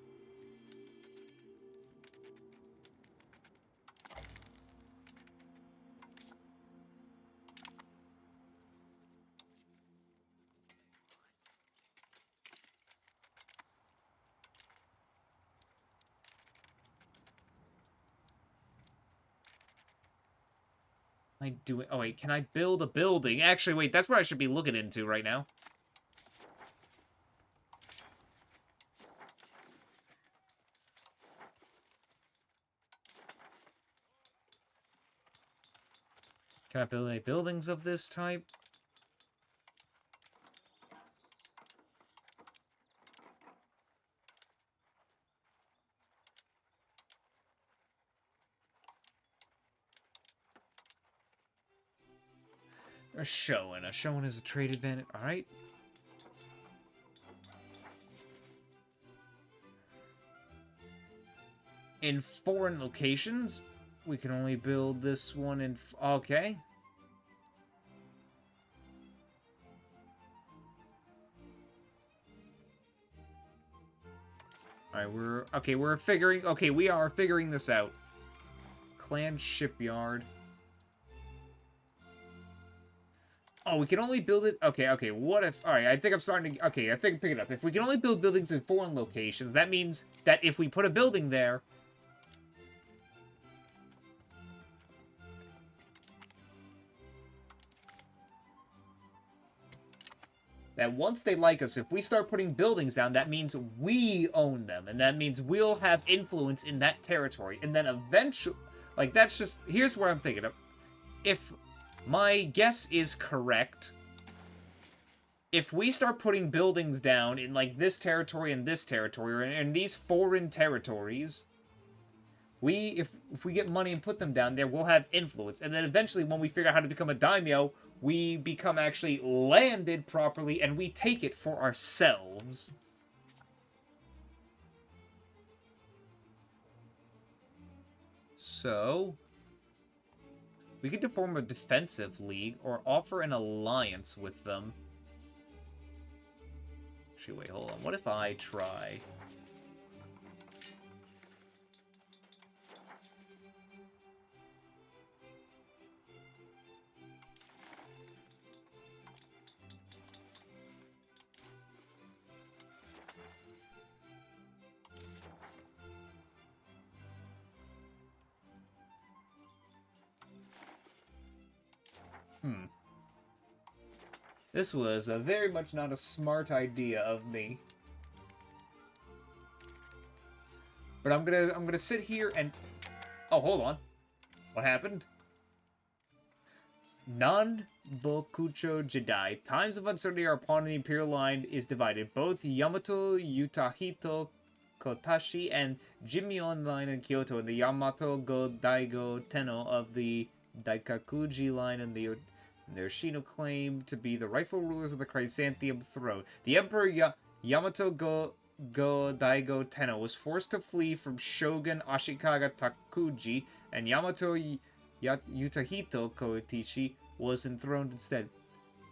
Am I doing... Oh, wait. Can I build a building? Actually, wait. That's what I should be looking into right now. Can I build any buildings of this type? A Showan. A Showan is a trade advantage. Alright. In foreign locations, we can only build this one in... Okay. Alright, we're... Okay, we're figuring... Okay, we are figuring this out. Clan Shipyard. Oh, we can only build it... Okay, okay, what if... Alright, I think I'm starting to... Okay, I think I'm picking it up. If we can only build buildings in foreign locations, that means that if we put a building there... That once they like us, if we start putting buildings down, that means we own them. And that means we'll have influence in that territory. And then eventually... Like, that's just... Here's where I'm thinking of. If my guess is correct, if we start putting buildings down in, like, this territory and this territory, or in these foreign territories, if we get money and put them down there, we'll have influence. And then eventually, when we figure out how to become a daimyo, we become actually landed properly, and we take it for ourselves. So, we could form a defensive league, or offer an alliance with them. Actually, wait, hold on. What if I try... This was very much not a smart idea of me. But I'm gonna sit here and... Oh, hold on. What happened? Non-Bokucho Jedi. Times of uncertainty are upon the Imperial line is divided. Both Yamato Yutahito Kotashi and Jimyon line in Kyoto and the Yamato Go Daigo Tenno of the Daikakuji line and the Their Shino claim to be the rightful rulers of the Chrysanthemum throne. The Emperor Yamato Go Daigo Tenno was forced to flee from Shogun Ashikaga Takuji, and Yamato Yutahito Koichichi was enthroned instead.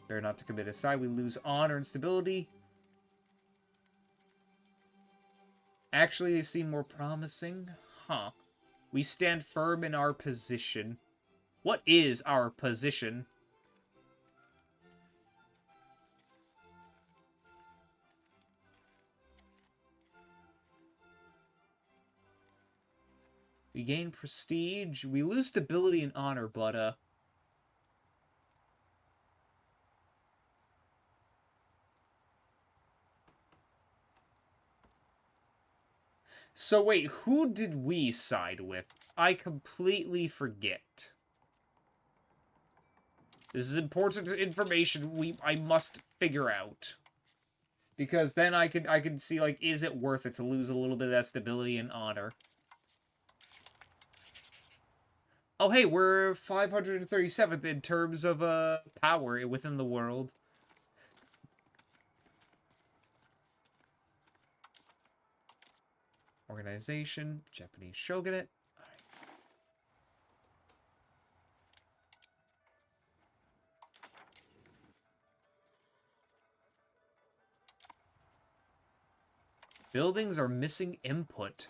Better not to commit a side. We lose honor and stability. Actually, they seem more promising. Huh. We stand firm in our position. What is our position? We gain prestige. We lose stability and honor, but, So wait, who did we side with? I completely forget. This is important information I must figure out. Because then I could see, like, is it worth it to lose a little bit of that stability and honor? Oh, hey, we're 537th in terms of, power within the world. Organization, Japanese shogunate. Alright. Buildings are missing input.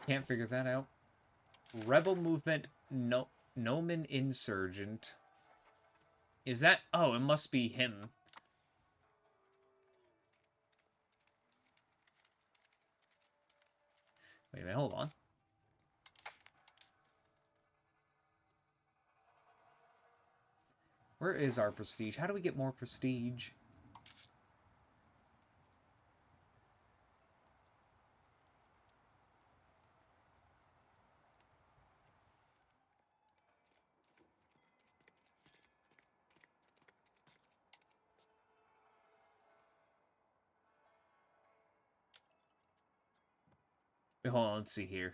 Can't figure that out. Rebel movement, no, Nomen insurgent. Is that... Oh, it must be him. Wait a minute, hold on. Where is our prestige? How do we get more prestige? Wait, hold on, let's see here.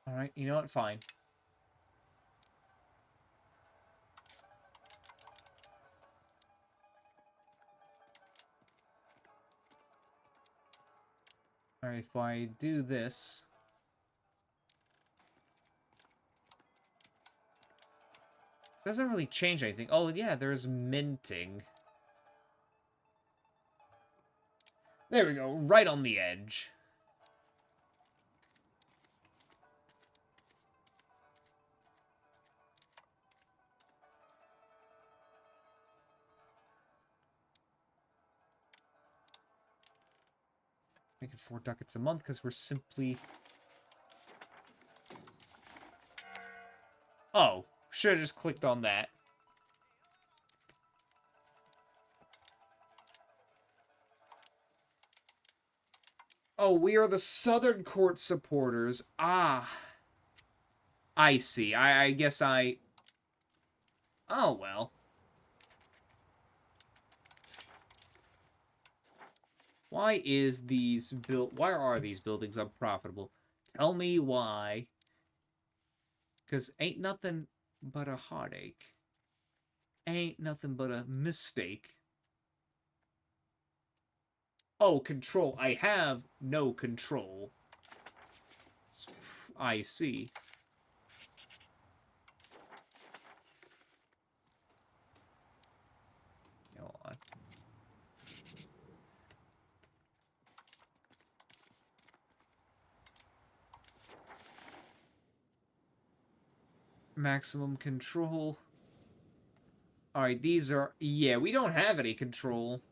Alright, you know what? Fine. Alright, if I do this... Doesn't really change anything. Oh, yeah, there's minting. There we go, right on the edge. Making 4 ducats a month because we're simply... Oh, should have just clicked on that. Oh, we are the Southern Court supporters. Ah. I see. I guess I... Oh, well. Why are these buildings unprofitable? Tell me why. Because ain't nothing but a heartache. Ain't nothing but a mistake. Oh, control. I have no control. I see. Hold on. Maximum control. Alright, these are... Yeah, we don't have any control.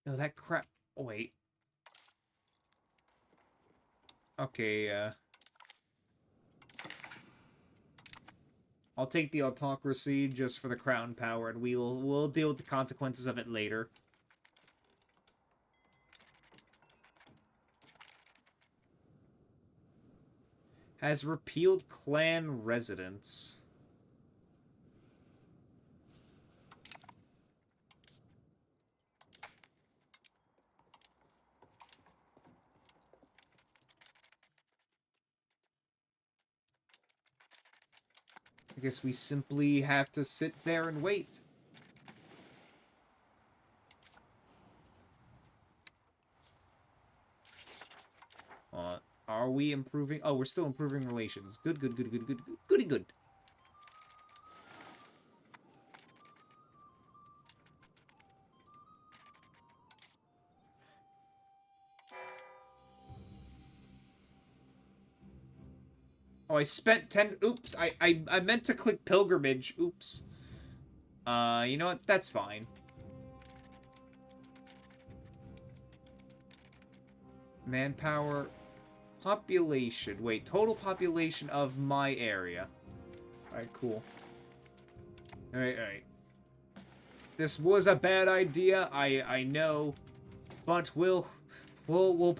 No, that crap. Oh, wait. Okay, I'll take the autocracy just for the crown power, and we'll deal with the consequences of it later. Has repealed clan residence. I guess we simply have to sit there and wait. Are we improving? Oh, we're still improving relations. Good, good, good, good, good, good, goody good. Oh, I spent 10... Oops, I meant to click pilgrimage. Oops. You know what? That's fine. Manpower. Population. Wait, total population of my area. Alright, cool. Alright. This was a bad idea, I know. But we'll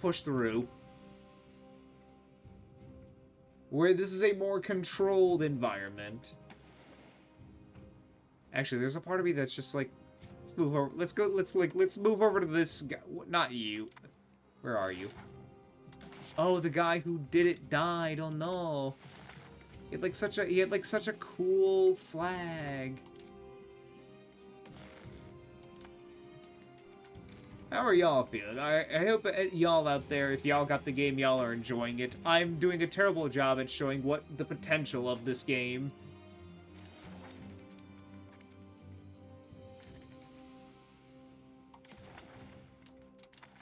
push through. Where this is a more controlled environment. Actually, there's a part of me that's just like, let's move over. Let's move over to this guy. Not you. Where are you? Oh, the guy who did it died. Oh no. He had like such a cool flag. How are y'all feeling? I hope y'all out there, if y'all got the game, y'all are enjoying it. I'm doing a terrible job at showing what the potential of this game.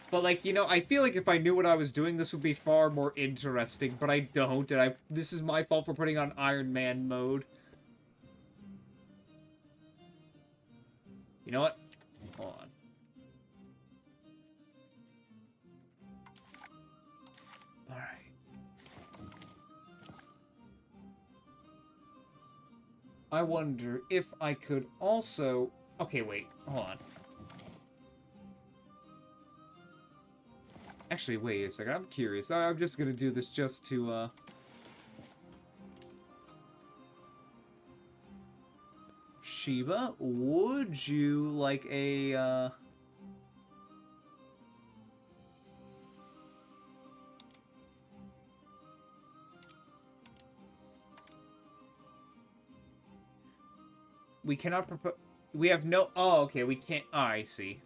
But, like, you know, I feel like if I knew what I was doing, this would be far more interesting, but I don't, and this is my fault for putting on Iron Man mode. You know what? Hold on. Alright. I wonder if I could also... Okay, wait. Hold on. Actually, wait a second. I'm curious. I'm just gonna do this just to, Shiba, would you like a, We cannot propose... We have no... Oh, okay, we can't... Oh, I see.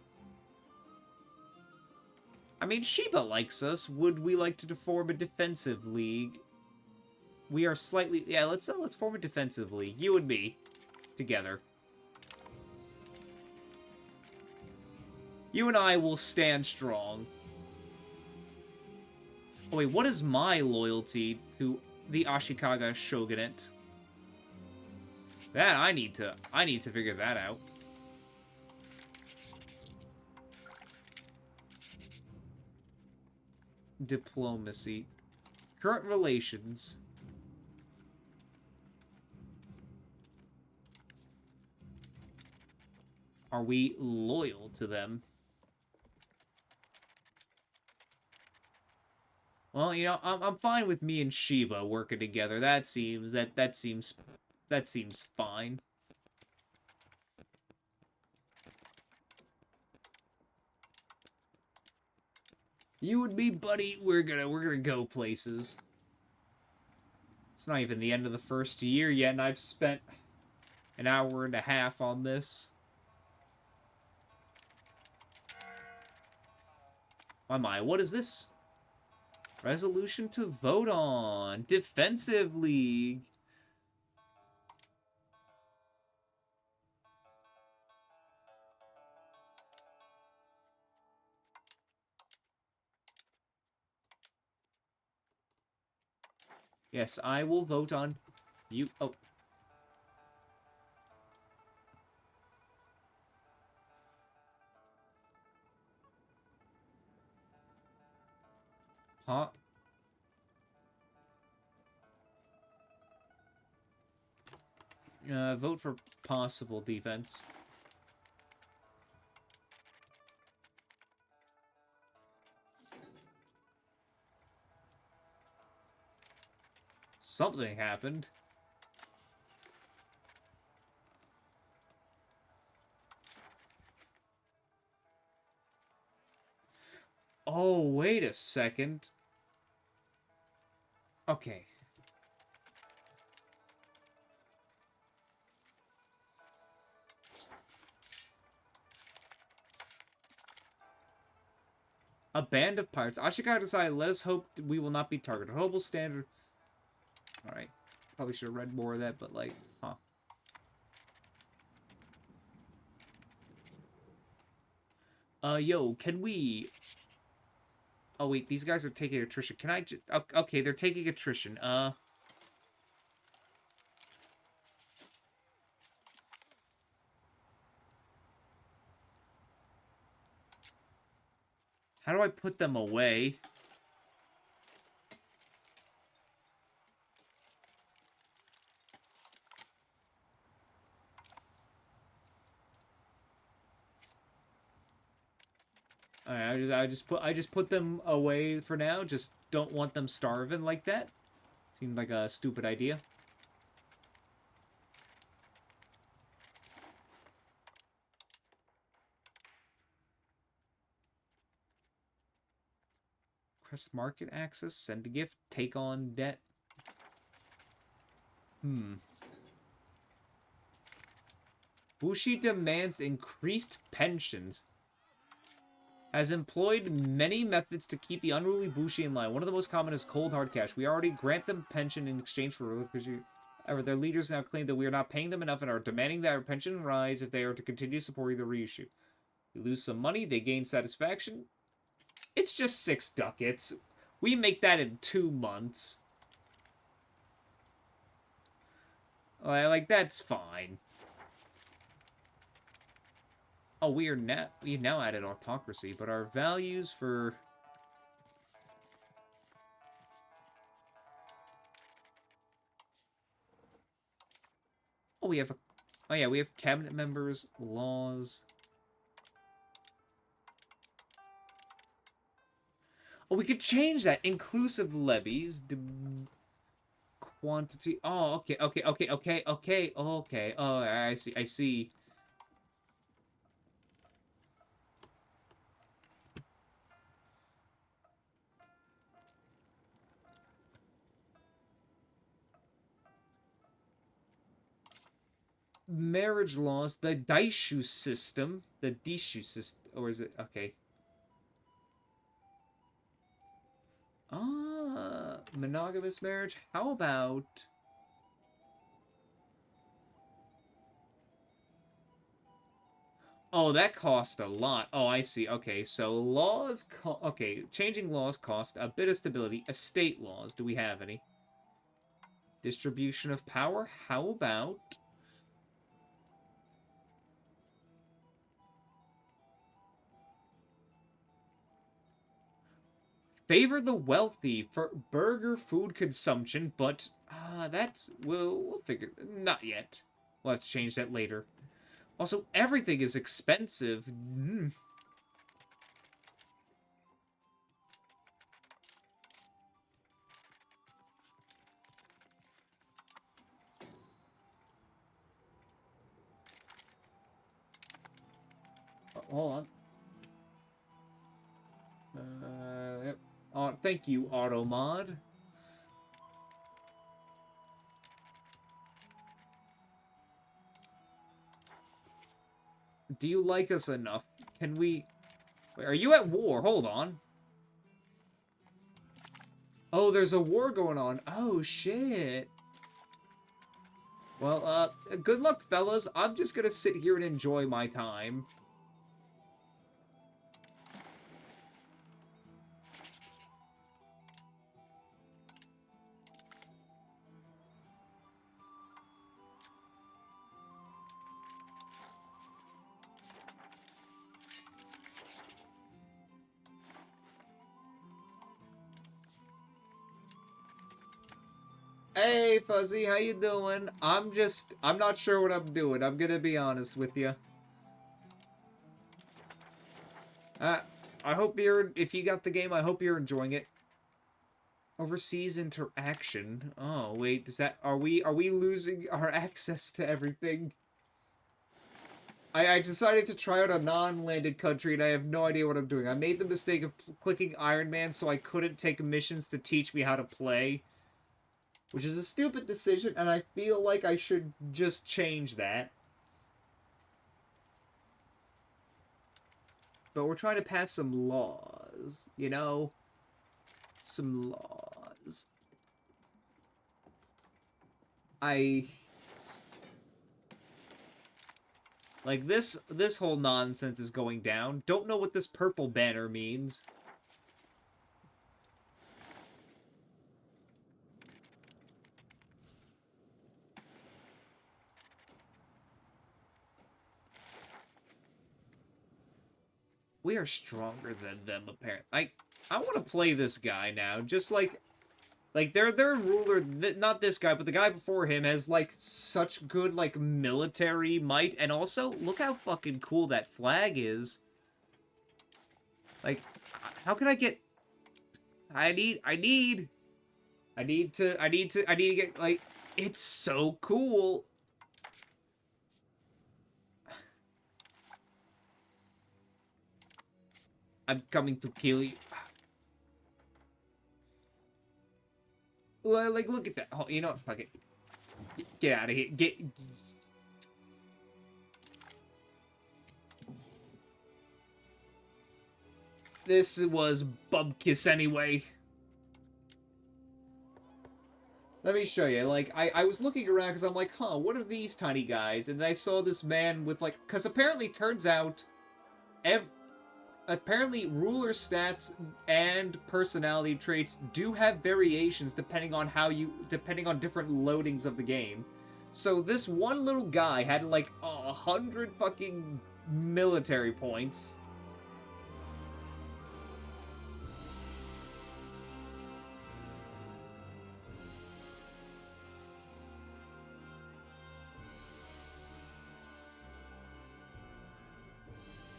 I mean, Shiba likes us. Would we like to form a defensive league? We are slightly... Yeah, let's form a defensive league. You and me. Together. You and I will stand strong. Oh, wait, what is my loyalty to the Ashikaga Shogunate? That, I need to figure that out. Diplomacy. Current relations. Are we loyal to them? Well, you know, I'm fine with me and Shiba working together. That seems fine. You and me, buddy, we're gonna go places. It's not even the end of the first year yet, and I've spent an hour and a half on this. My, what is this? Resolution to vote on. Defensive League. Yes, I will vote on you. Oh. Huh? Vote for possible defense. Something happened. Oh, wait a second. Okay. A band of pirates. Ashikaga decided, let us hope we will not be targeted. Global standard. Alright. Probably should have read more of that, but like, huh. Yo, can we... Oh, wait, these guys are taking attrition. Can I just... Okay, they're taking attrition. How do I put them away? Alright, I just put them away for now. Just don't want them starving like that. Seemed like a stupid idea. Press market access, send a gift, take on debt. Bushi demands increased pensions. Has employed many methods to keep the unruly Bushi in line. One of the most common is cold hard cash. We already grant them pension in exchange for however, their leaders now claim that we are not paying them enough and are demanding that our pension rise if they are to continue supporting the reissue. We lose some money, they gain satisfaction. It's just 6 ducats. We make that in 2 months. Like, that's fine. Oh, we now added autocracy, but our values for... Oh, we have a... Oh, yeah, we have cabinet members, laws. Oh, we could change that. Inclusive levies. Quantity. Oh, okay. Oh, I see. Marriage laws, the Daishu system. The Dishu system. Or is it? Okay. Monogamous marriage. How about... Oh, that cost a lot. Oh, I see. Okay, so laws... Okay, changing laws cost a bit of stability. Estate laws. Do we have any? Distribution of power. How about... Favor the wealthy for burger food consumption, but we'll figure. Not yet. We'll have to change that later. Also, everything is expensive. Hold on. Yep. Thank you, Automod. Do you like us enough? Can we... Wait, are you at war? Hold on. Oh, there's a war going on. Oh, shit. Well, good luck, fellas. I'm just gonna sit here and enjoy my time. Hey, Fuzzy, how you doing? I'm not sure what I'm doing. I'm gonna be honest with you. Uh, I hope if you got the game, I hope you're enjoying it. Overseas interaction. Oh, wait, are we losing our access to everything? I decided to try out a non-landed country, and I have no idea what I'm doing. I made the mistake of clicking Iron Man, so I couldn't take missions to teach me how to play. Which is a stupid decision, and I feel like I should just change that. But we're trying to pass some laws, you know? Some laws. Like, this whole nonsense is going down. Don't know what this purple banner means. We are stronger than them, apparently. I want to play this guy now, just like their ruler, not this guy, but the guy before him has, like, such good, like, military might, and also, look how fucking cool that flag is. Like, how can I get... I need to get, like, it's so cool. I'm coming to kill you. Like, look at that. Oh, you know what? Fuck it. Get out of here. This was Bubkiss anyway. Let me show you. Like, I was looking around because I'm like, huh, what are these tiny guys? And I saw this man with, like... Because apparently, turns out... Apparently, ruler stats and personality traits do have variations depending on different loadings of the game. So this one little guy had like 100 fucking military points.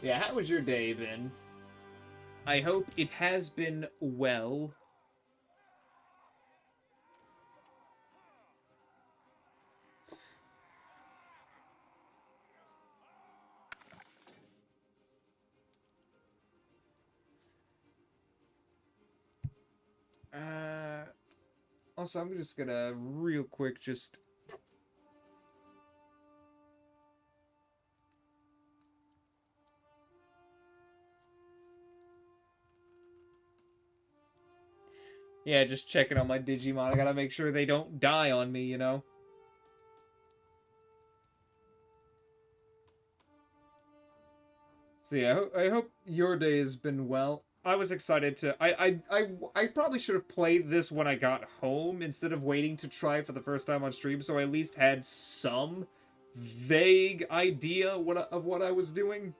Yeah, how was your day been? I hope it has been well. Also, I'm just gonna real quick just... Yeah, just checking on my Digimon. I gotta make sure they don't die on me, you know? So yeah, I hope your day has been well. I was excited to... I probably should have played this when I got home instead of waiting to try it for the first time on stream, so I at least had some vague idea of what I was doing.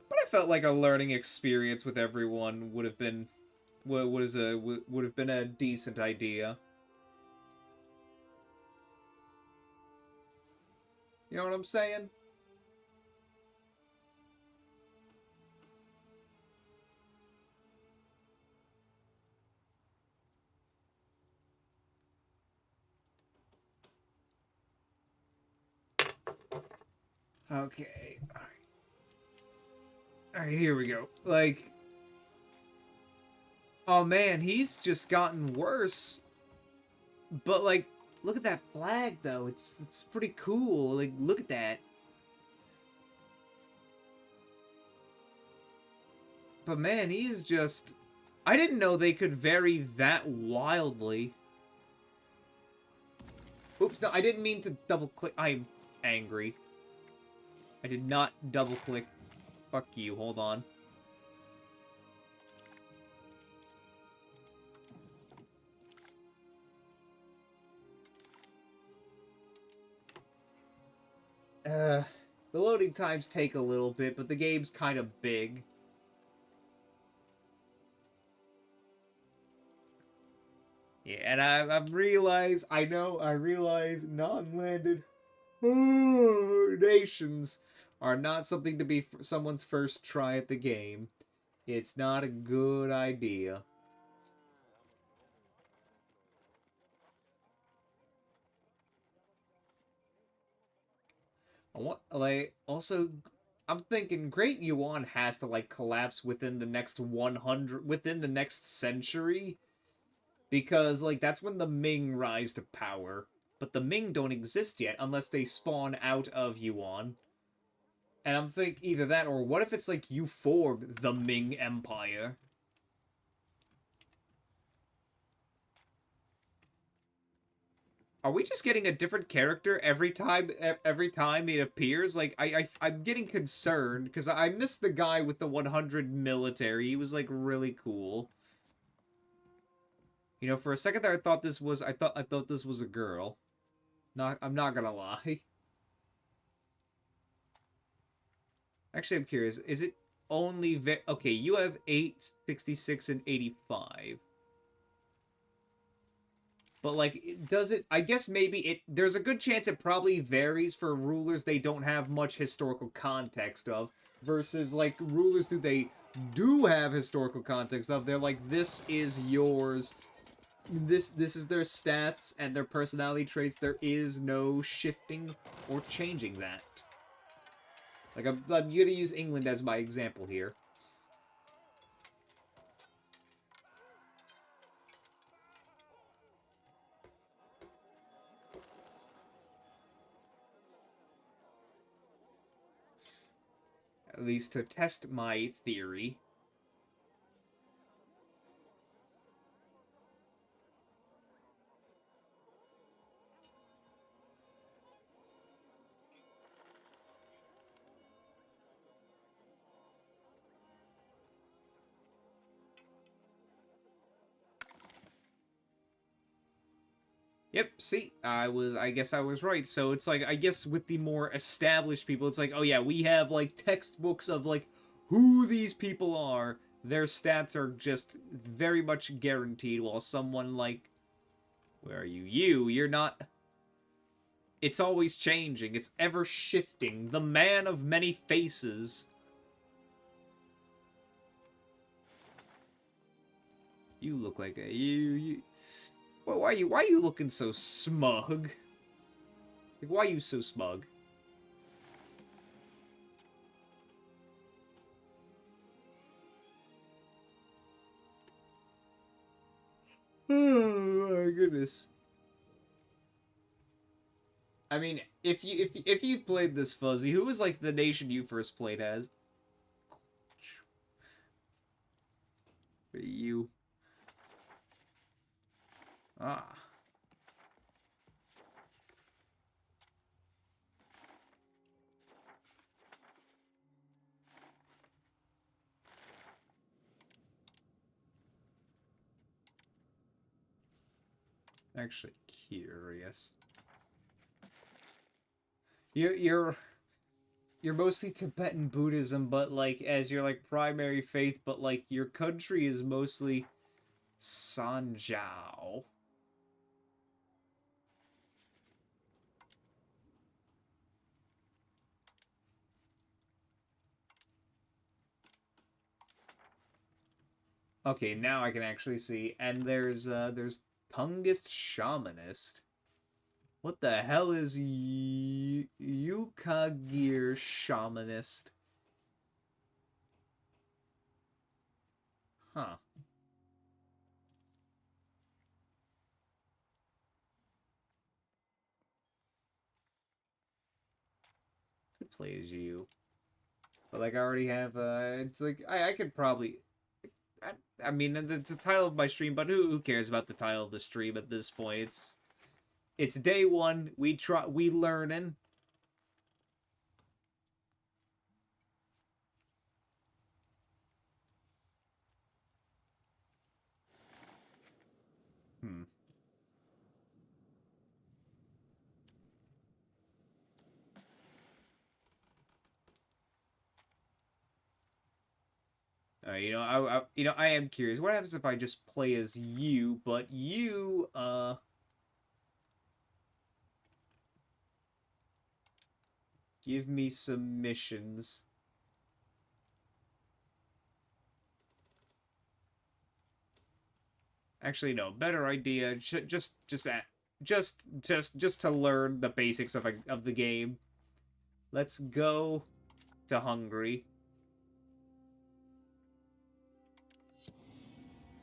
But I felt like a learning experience with everyone would have been a decent idea. You know what I'm saying? Okay. Alright, here we go. Like... Oh man, he's just gotten worse. But like, look at that flag though. It's pretty cool. Like, look at that. But man, he is just... I didn't know they could vary that wildly. Oops, no, I didn't mean to double-click. I'm angry. I did not double-click. Fuck you, hold on. The loading times take a little bit, but the game's kind of big. Yeah, and I realize non-landed nations are not something to be someone's first try at the game. It's not a good idea. Also, I'm thinking Great Yuan has to like collapse within the next 100 within the next century because like that's when the Ming rise to power. But the Ming don't exist yet unless they spawn out of Yuan. And I'm thinking either that or what if it's like you form the Ming Empire? Are we just getting a different character every time it appears? Like I'm getting concerned because I missed the guy with the 100 military. He was like really cool. You know, for a second there I thought this was a girl. Not I'm not gonna lie. Actually, I'm curious. Is it only okay, you have 866 and 85. But like, does it? I guess maybe it. There's a good chance it probably varies for rulers they don't have much historical context of, versus like rulers who they do have historical context of. They're like, this is yours. This is their stats and their personality traits. There is no shifting or changing that. Like I'm gonna use England as my example here. At least to test my theory. Yep, see, I guess I was right. So it's like, I guess with the more established people, it's like, oh yeah, we have like textbooks of like who these people are. Their stats are just very much guaranteed, while someone like, where are you? You're not. It's always changing. It's ever shifting. The man of many faces. You look like a you. Well, why are you looking so smug? Like, why are you so smug? Oh my goodness. I mean, if you've played this Fuzzy, who was like the nation you first played as? You. Ah. Actually curious. You're you're mostly Tibetan Buddhism, but like as your like primary faith, but like your country is mostly Sanjiao. Okay, now I can actually see. And there's Tungest Shamanist. What the hell is Yukagir Shamanist? Huh. Who plays you? But like I already have it's like I could probably I, I mean it's the title of my stream, but who cares about the title of the stream at this point? It's day one. We learning. Hmm. I am curious. What happens if I just play as you, but you, give me some missions. Actually, no. Better idea. Just to learn the basics of the game. Let's go to Hungary.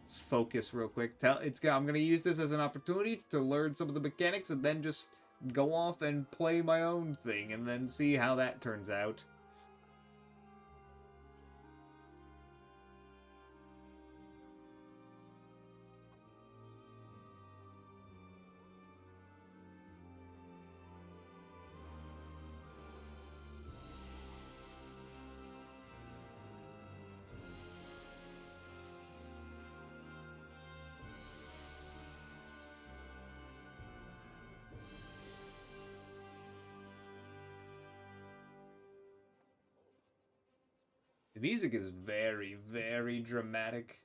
Let's focus real quick. I'm gonna use this as an opportunity to learn some of the mechanics and then just go off and play my own thing and then see how that turns out. The music is very, very dramatic.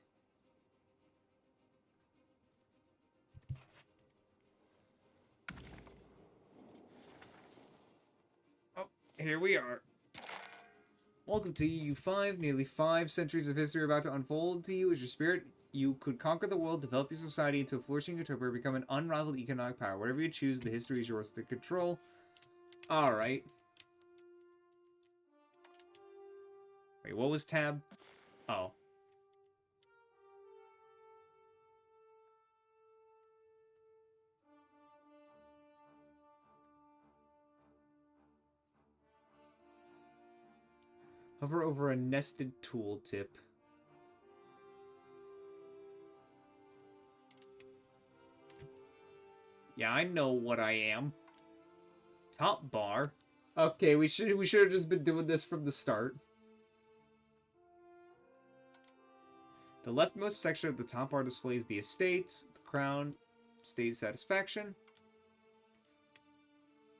Oh, here we are. Welcome to EU5. Nearly 5 centuries of history are about to unfold to you as your spirit. You could conquer the world, develop your society into a flourishing utopia, become an unrivaled economic power. Whatever you choose, the history is yours to control. Alright. Wait, what was tab? Oh. Hover over a nested tooltip. Yeah, I know what I am. Top bar. Okay, we should have just been doing this from the start. The leftmost section of the top bar displays the estates, the crown, state satisfaction.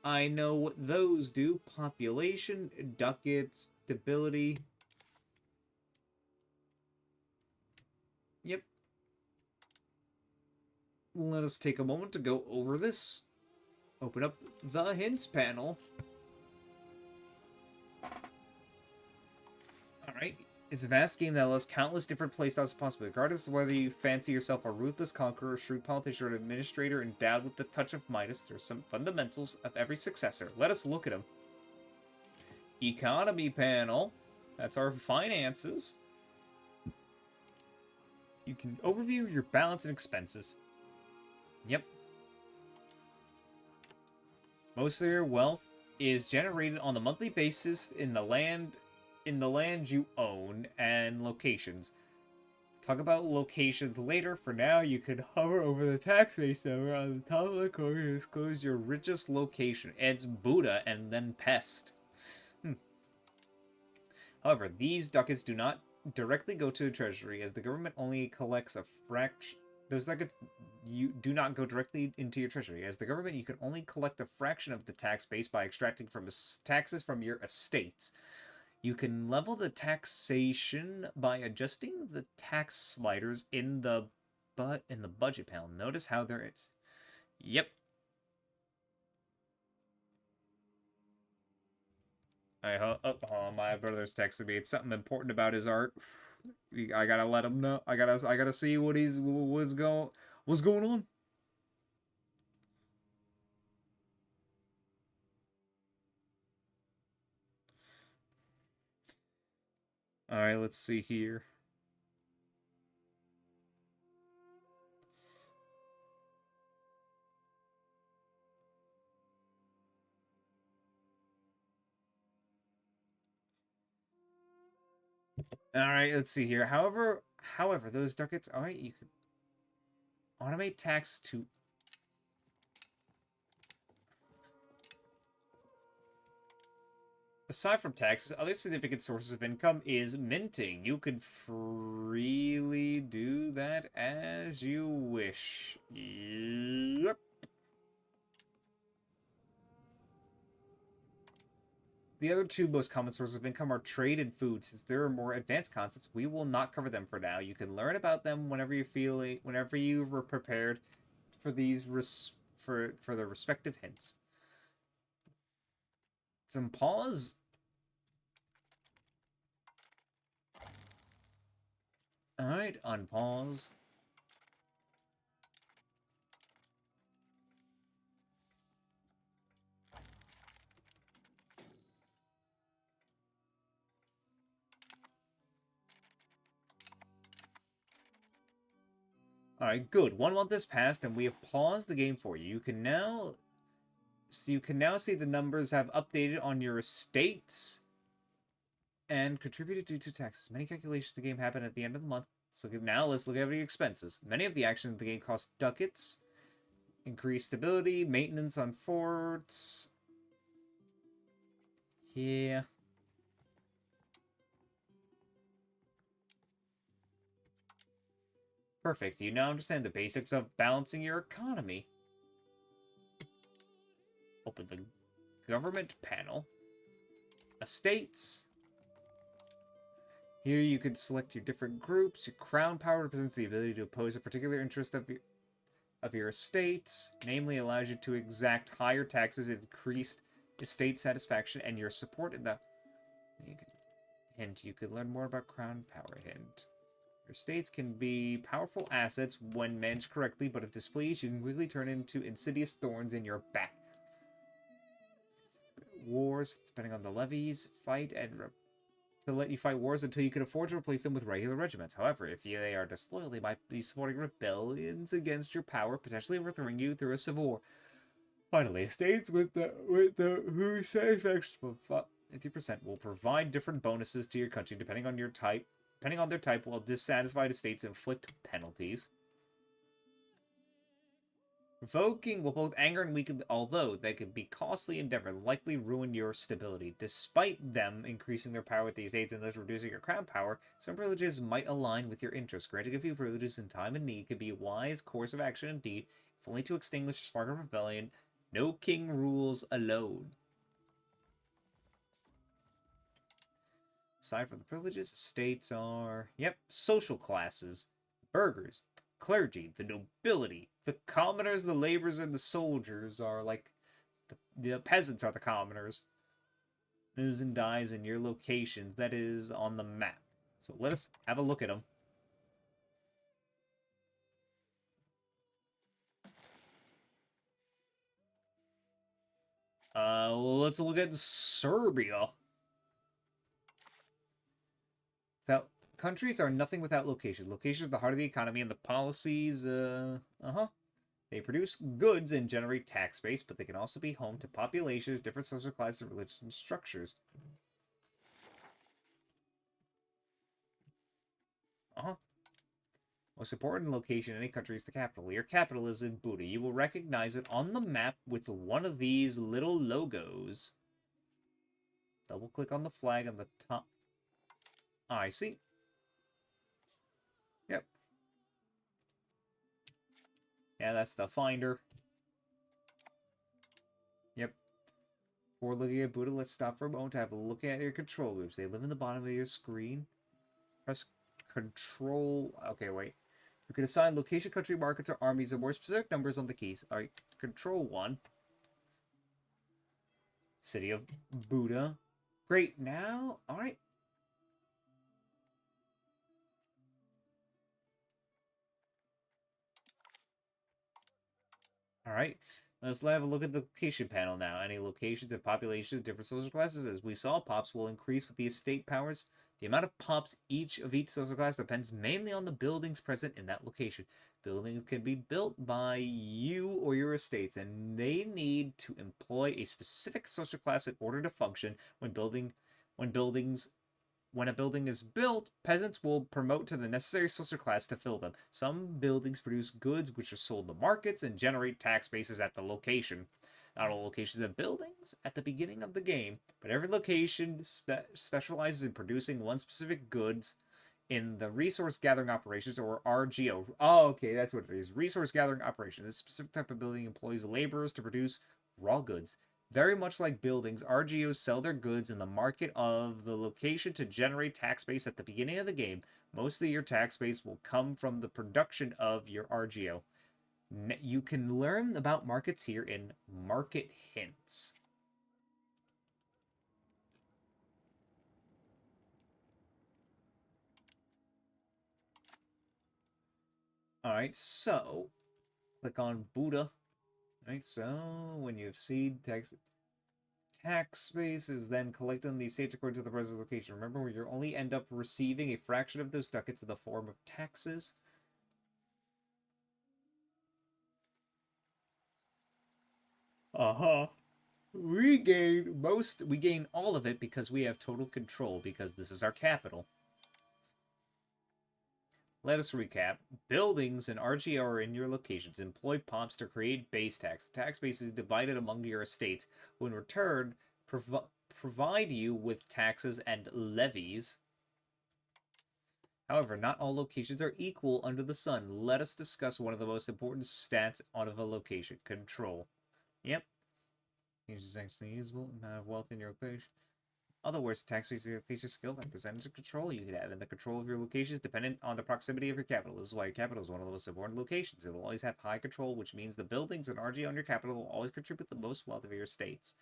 I know what those do. Population, ducats, stability. Yep. Let us take a moment to go over this. Open up the hints panel. Alright. It's a vast game that allows countless different playstyles possible. Regardless of whether you fancy yourself a ruthless conqueror, shrewd politician, or an administrator endowed with the touch of Midas, there's some fundamentals of every successor. Let us look at them. Economy panel. That's our finances. You can overview your balance and expenses. Yep. Most of your wealth is generated on a monthly basis in the land you own and locations. Talk about locations later. For now, you can hover over the tax base number on the top of the corner to disclose your richest location. It's Buddha and then Pest. However, these ducats do not directly go to the treasury, as the government only collects a fraction. Those ducats do not go directly into your treasury. As the government, you can only collect a fraction of the tax base by extracting from taxes from your estates. You can level the taxation by adjusting the tax sliders in the budget panel. Notice how there is. Yep. My brother's texting me. It's something important about his art. I gotta let him know. I gotta see what's going on. All right, let's see here. All right, let's see here. However, those ducats. All right, you could automate tax to. Aside from taxes, other significant sources of income is minting. You could freely do that as you wish. Yep. The other two most common sources of income are trade and food. Since there are more advanced concepts, we will not cover them for now. You can learn about them whenever you were prepared for for the respective hints. Some pause. All right, unpause. All right, good. 1 month has passed, and we have paused the game for you. You can now see the numbers have updated on your estates and contributed due to taxes. Many calculations of the game happen at the end of the month. So now let's look at the expenses. Many of the actions of the game cost ducats. Increased stability, maintenance on forts. Yeah. Perfect. You now understand the basics of balancing your economy. Open the government panel. Estates. Here you can select your different groups. Your crown power represents the ability to oppose a particular interest of your estates. Namely, allows you to exact higher taxes, increased estate satisfaction, and your support in the... You can learn more about crown power. Hint. Your estates can be powerful assets when managed correctly, but if displeased, you can quickly turn into insidious thorns in your back. Wars, depending on the levies, fight and to let you fight wars until you can afford to replace them with regular regiments. However, if they are disloyal, they might be supporting rebellions against your power, potentially overthrowing you through a civil war. Finally, estates with the whose satisfaction of 50% will provide different bonuses to your country depending on your type. Depending on their type, while dissatisfied estates inflict penalties. Revoking will both anger and weaken, although they can be costly endeavor, likely ruin your stability. Despite them increasing their power with the estates and thus reducing your crown power, some privileges might align with your interests. Granting a few privileges in time and need could be a wise course of action indeed, if only to extinguish the spark of rebellion. No king rules alone. Aside from the privileges, estates are, social classes. Burghers, the clergy, the nobility, the commoners, the laborers, and the soldiers are like, the peasants are the commoners. News and dies in your locations, that is, on the map. So let us have a look at them. Let's look at Serbia. Countries are nothing without locations. Locations are the heart of the economy, and the policies, They produce goods and generate tax base, but they can also be home to populations, different social classes, and religious structures. Most important location in any country is the capital. Your capital is in Buda. You will recognize it on the map with one of these little logos. Double click on the flag on the top. I see. Yep. Yeah, that's the finder. Yep. Before looking at Buddha, let's stop for a moment to have a look at your control groups. They live in the bottom of your screen. Press control. Okay, wait. You can assign location, country, markets, or armies, or more specific numbers on the keys. Alright, control 1. City of Buddha. Great, now, alright. Alright, let's have a look at the location panel now. Any locations and populations, different social classes. As we saw, pops will increase with the estate powers. The amount of pops each social class depends mainly on the buildings present in that location. Buildings can be built by you or your estates, and they need to employ a specific social class in order to function. When a building is built, peasants will promote to the necessary social class to fill them. Some buildings produce goods which are sold to markets and generate tax bases at the location. Not all locations have buildings at the beginning of the game, but every location specializes in producing one specific goods in the resource gathering operations, or RGO. Oh, okay, that's what it is. Resource gathering operation. This specific type of building employs laborers to produce raw goods. Very much like buildings, RGOs sell their goods in the market of the location to generate tax base at the beginning of the game. Most of your tax base will come from the production of your RGO. You can learn about markets here in Market Hints. Alright, so click on Buddha. Alright, so when you've seen tax base is then collected in the estates according to the present location. Remember, you only end up receiving a fraction of those ducats in the form of taxes. Uh-huh. We gain all of it because we have total control because this is our capital. Let us recap. Buildings and RGO are in your locations. Employ POPs to create base tax. The tax base is divided among your estates, who in return provide you with taxes and levies. However, not all locations are equal under the sun. Let us discuss one of the most important stats out of a location. Control. Yep. Is actually usable. Amount of wealth in your location. Other words, tax-based location skill by percentage of control you can have, and the control of your location is dependent on the proximity of your capital. This is why your capital is one of the most important locations. It will always have high control, which means the buildings and RG on your capital will always contribute the most wealth of your states.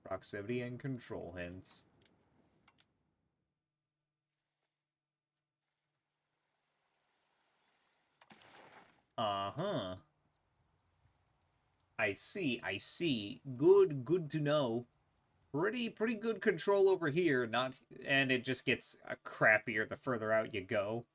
Proximity and control hints. Uh-huh. I see. Good to know. Pretty good control over here, and it just gets crappier the further out you go.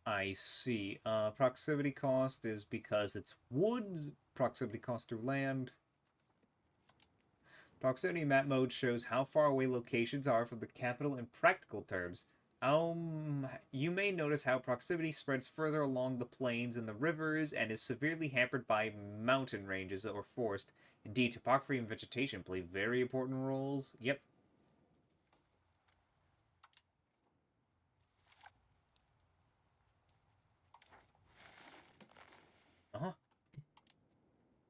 I see. Proximity cost is because it's woods. Proximity cost through land. Proximity map mode shows how far away locations are from the capital in practical terms. You may notice how proximity spreads further along the plains and the rivers and is severely hampered by mountain ranges or forest. Indeed, topography and vegetation play very important roles. Yep. Uh-huh.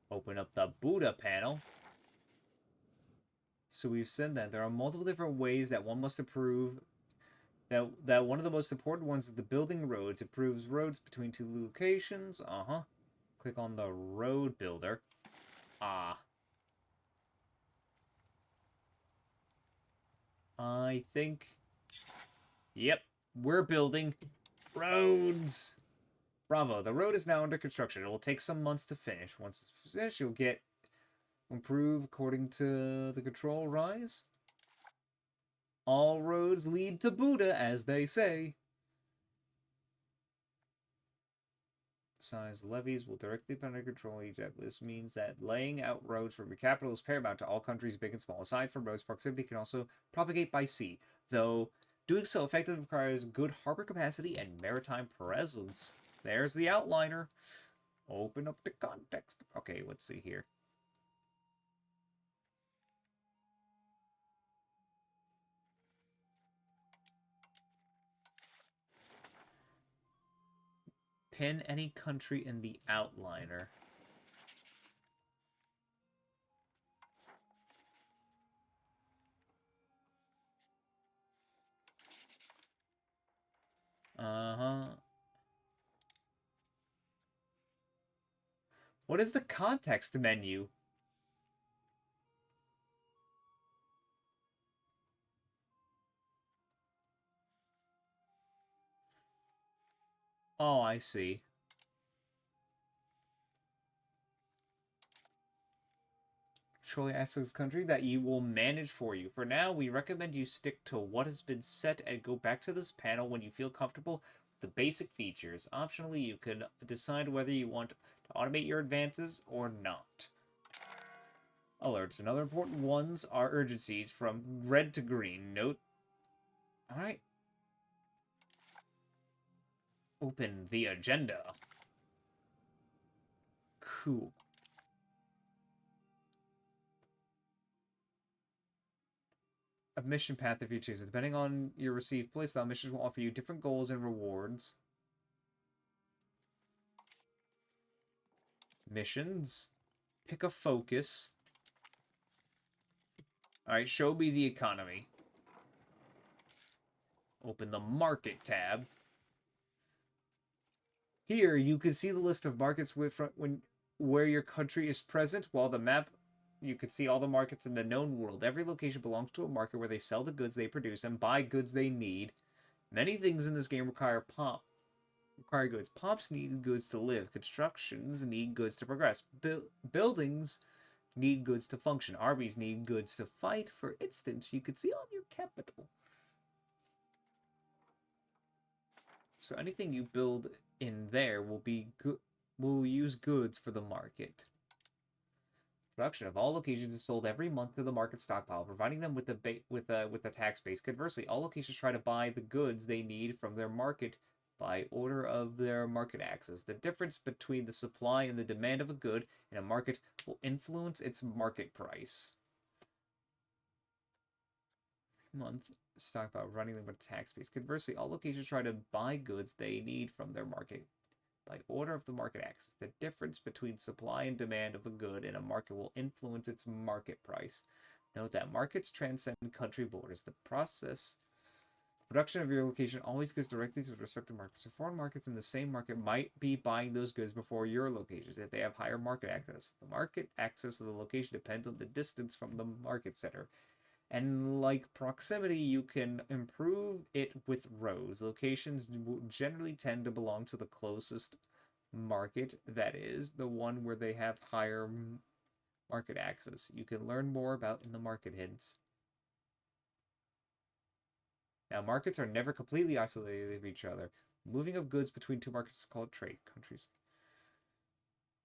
Open up the Buddha panel. So we've said that there are multiple different ways that one must approve. That one of the most important ones is the building roads. It approves roads between two locations. Uh-huh. Click on the road builder. Ah. I think... Yep. We're building roads. Bravo. The road is now under construction. It will take some months to finish. Once it's finished, you'll get improve according to the control rise. All roads lead to Buddha, as they say. Size levies will directly depend on control Egypt. This means that laying out roads from your capital is paramount to all countries, big and small. Aside from roads, proximity can also propagate by sea, though doing so effectively requires good harbor capacity and maritime presence. There's the outliner. Open up the context. Okay, let's see here. Pin any country in the outliner. Uh-huh. What is the context menu? Oh, I see. Controlling aspects of the country that you will manage for you. For now, we recommend you stick to what has been set and go back to this panel when you feel comfortable with the basic features. Optionally, you can decide whether you want to automate your advances or not. Alerts. And other important ones are urgencies from red to green. Note. Alright. Open the agenda. Cool. A mission path if you choose it. Depending on your received playstyle, missions will offer you different goals and rewards. Missions. Pick a focus. Alright, show me the economy. Open the market tab. Here, you can see the list of markets where your country is present, while the map, you can see all the markets in the known world. Every location belongs to a market where they sell the goods they produce and buy goods they need. Many things in this game require goods. Pops need goods to live. Constructions need goods to progress. Buildings need goods to function. Armies need goods to fight. For instance, you could see on your capital. So anything you build in there will use goods for the market. Production of all locations is sold every month to the market stockpile, providing them with a tax base. Conversely, all locations try to buy the goods they need from their market by order of their market access. The difference between the supply and the demand of a good in a market will influence its market price. Month stockpile, running them with a tax base. Conversely, all locations try to buy goods they need from their market by order of the market access. The difference between supply and demand of a good in a market will influence its market price. Note that markets transcend country borders. The production of your location always goes directly to the respective markets. So foreign markets in the same market might be buying those goods before your locations if they have higher market access. The market access of the location depends on the distance from the market center. And like proximity, you can improve it with rows. Locations generally tend to belong to the closest market, that is, the one where they have higher market access. You can learn more about in the market hints. Now, markets are never completely isolated from each other. Moving of goods between two markets is called trade. Countries.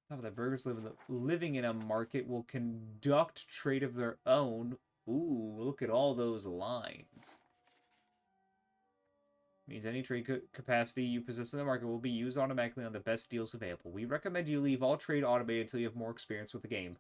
The burghers living in a market will conduct trade of their own. Ooh, look at all those lines. Means any trade capacity you possess in the market will be used automatically on the best deals available. We recommend you leave all trade automated until you have more experience with the game.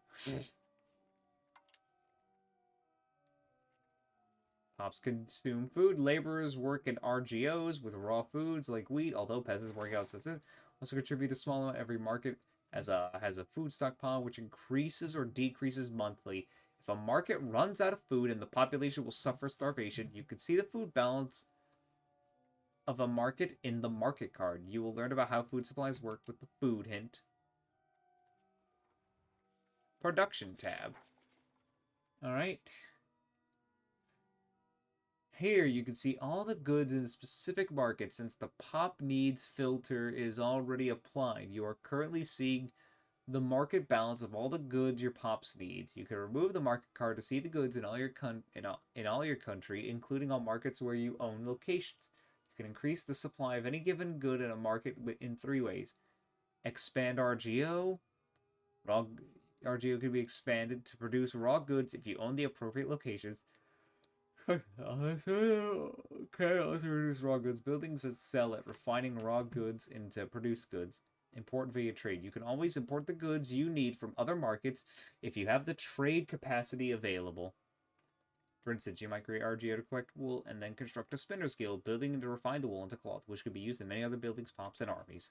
Pops consume food. Laborers work in RGOs with raw foods like wheat, although peasants work outside also contribute a small amount. Every market has a food stockpile which increases or decreases monthly. If a market runs out of food and the population will suffer starvation, you can see the food balance of a market in the market card. You will learn about how food supplies work with the food hint. Production tab. Alright. Here you can see all the goods in a specific market since the pop needs filter is already applied. You are currently seeing the market balance of all the goods your pops need. You can remove the market card to see the goods in all your country, including all markets where you own locations. You can increase the supply of any given good in a market in 3 ways. Expand RGO. RGO can be expanded to produce raw goods if you own the appropriate locations. Okay, also reduce raw goods. Buildings that sell it, refining raw goods into produced goods. Import via trade. You can always import the goods you need from other markets if you have the trade capacity available. For instance, you might create RGO to collect wool and then construct a spinner's guild, building and to refine the wool into cloth, which could be used in many other buildings, pops, and armies.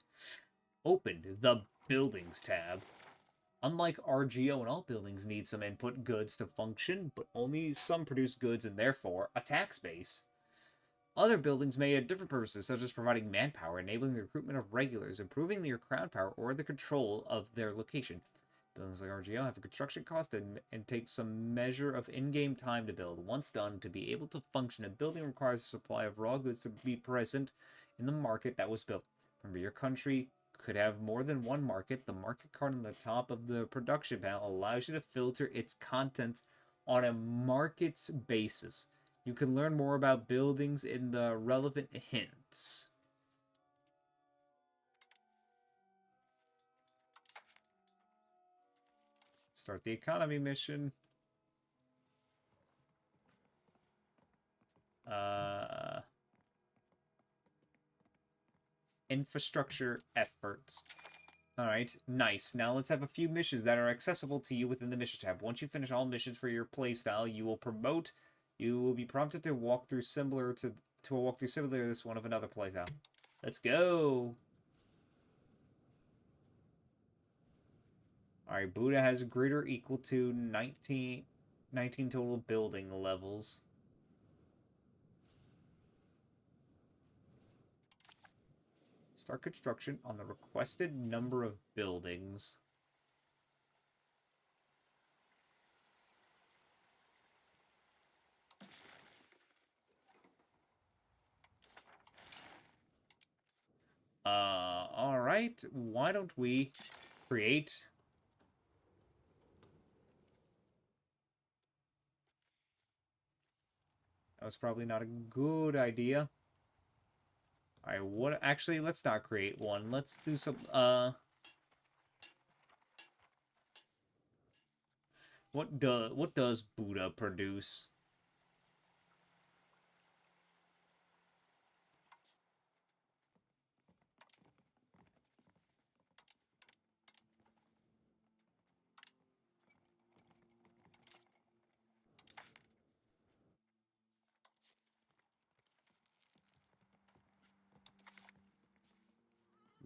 Open the Buildings tab. Unlike RGO, all buildings need some input goods to function, but only some produce goods and therefore a tax base. Other buildings may have different purposes, such as providing manpower, enabling the recruitment of regulars, improving your crown power, or the control of their location. Buildings like RGO have a construction cost and take some measure of in-game time to build. Once done, to be able to function, a building requires a supply of raw goods to be present in the market that was built. Remember, your country could have more than one market. The market card on the top of the production panel allows you to filter its contents on a market's basis. You can learn more about buildings in the relevant hints. Start the economy mission. Infrastructure efforts. Alright, nice. Now let's have a few missions that are accessible to you within the mission tab. Once you finish all missions for your playstyle, you will be prompted to walk through similar to a walkthrough similar to this one of another playtime. Let's go! Alright, Buddha has greater or equal to 19 total building levels. Start construction on the requested number of buildings. Alright. Why don't we create... That was probably not a good idea. Alright, what... Actually, let's not create one. Let's do some, What does Buddha produce?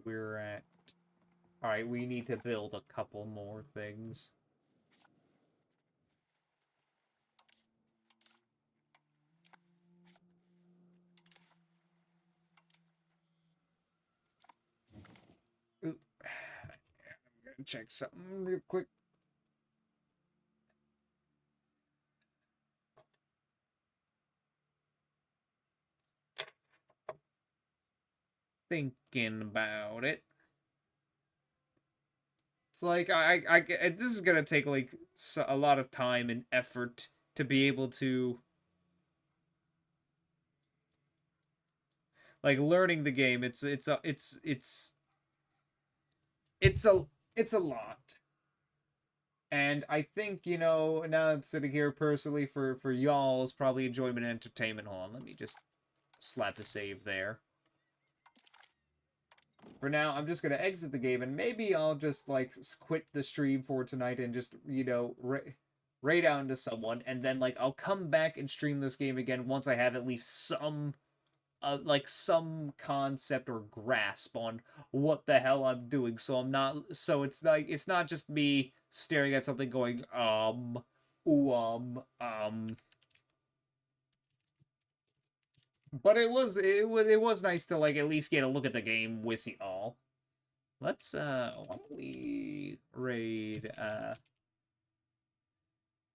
We're at... Alright, we need to build a couple more things. Ooh. I'm gonna check something real quick. Thinking about it. It's like, this is gonna take, like, a lot of time and effort to be able to... Like, learning the game, it's a lot. And I think, you know, now I'm sitting here personally for y'all's probably enjoyment and entertainment. Hold on, let me just slap a save there. For now, I'm just gonna exit the game, and maybe I'll just, like, quit the stream for tonight and just, you know, raid out into someone, and then, like, I'll come back and stream this game again once I have at least some, like, some concept or grasp on what the hell I'm doing, so I'm not, so it's like, it's not just me staring at something going, But it was nice to, like, at least get a look at the game with y'all. Let's why don't we raid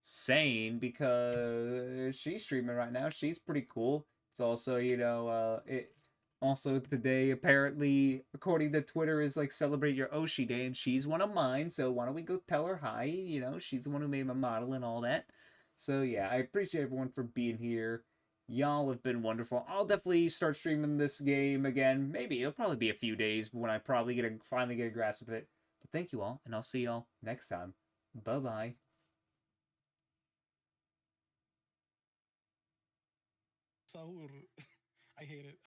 Sane, because she's streaming right now. She's pretty cool. It's also, you know, it also today apparently, according to Twitter, is like Celebrate Your Oshi Day, and she's one of mine, so why don't we go tell her hi? You know, she's the one who made my model and all that. So yeah, I appreciate everyone for being here. Y'all have been wonderful. I'll definitely start streaming this game again. Maybe it'll probably be a few days when I probably finally get a grasp of it. But thank you all, and I'll see y'all next time. Bye bye. Sahur. I hate it.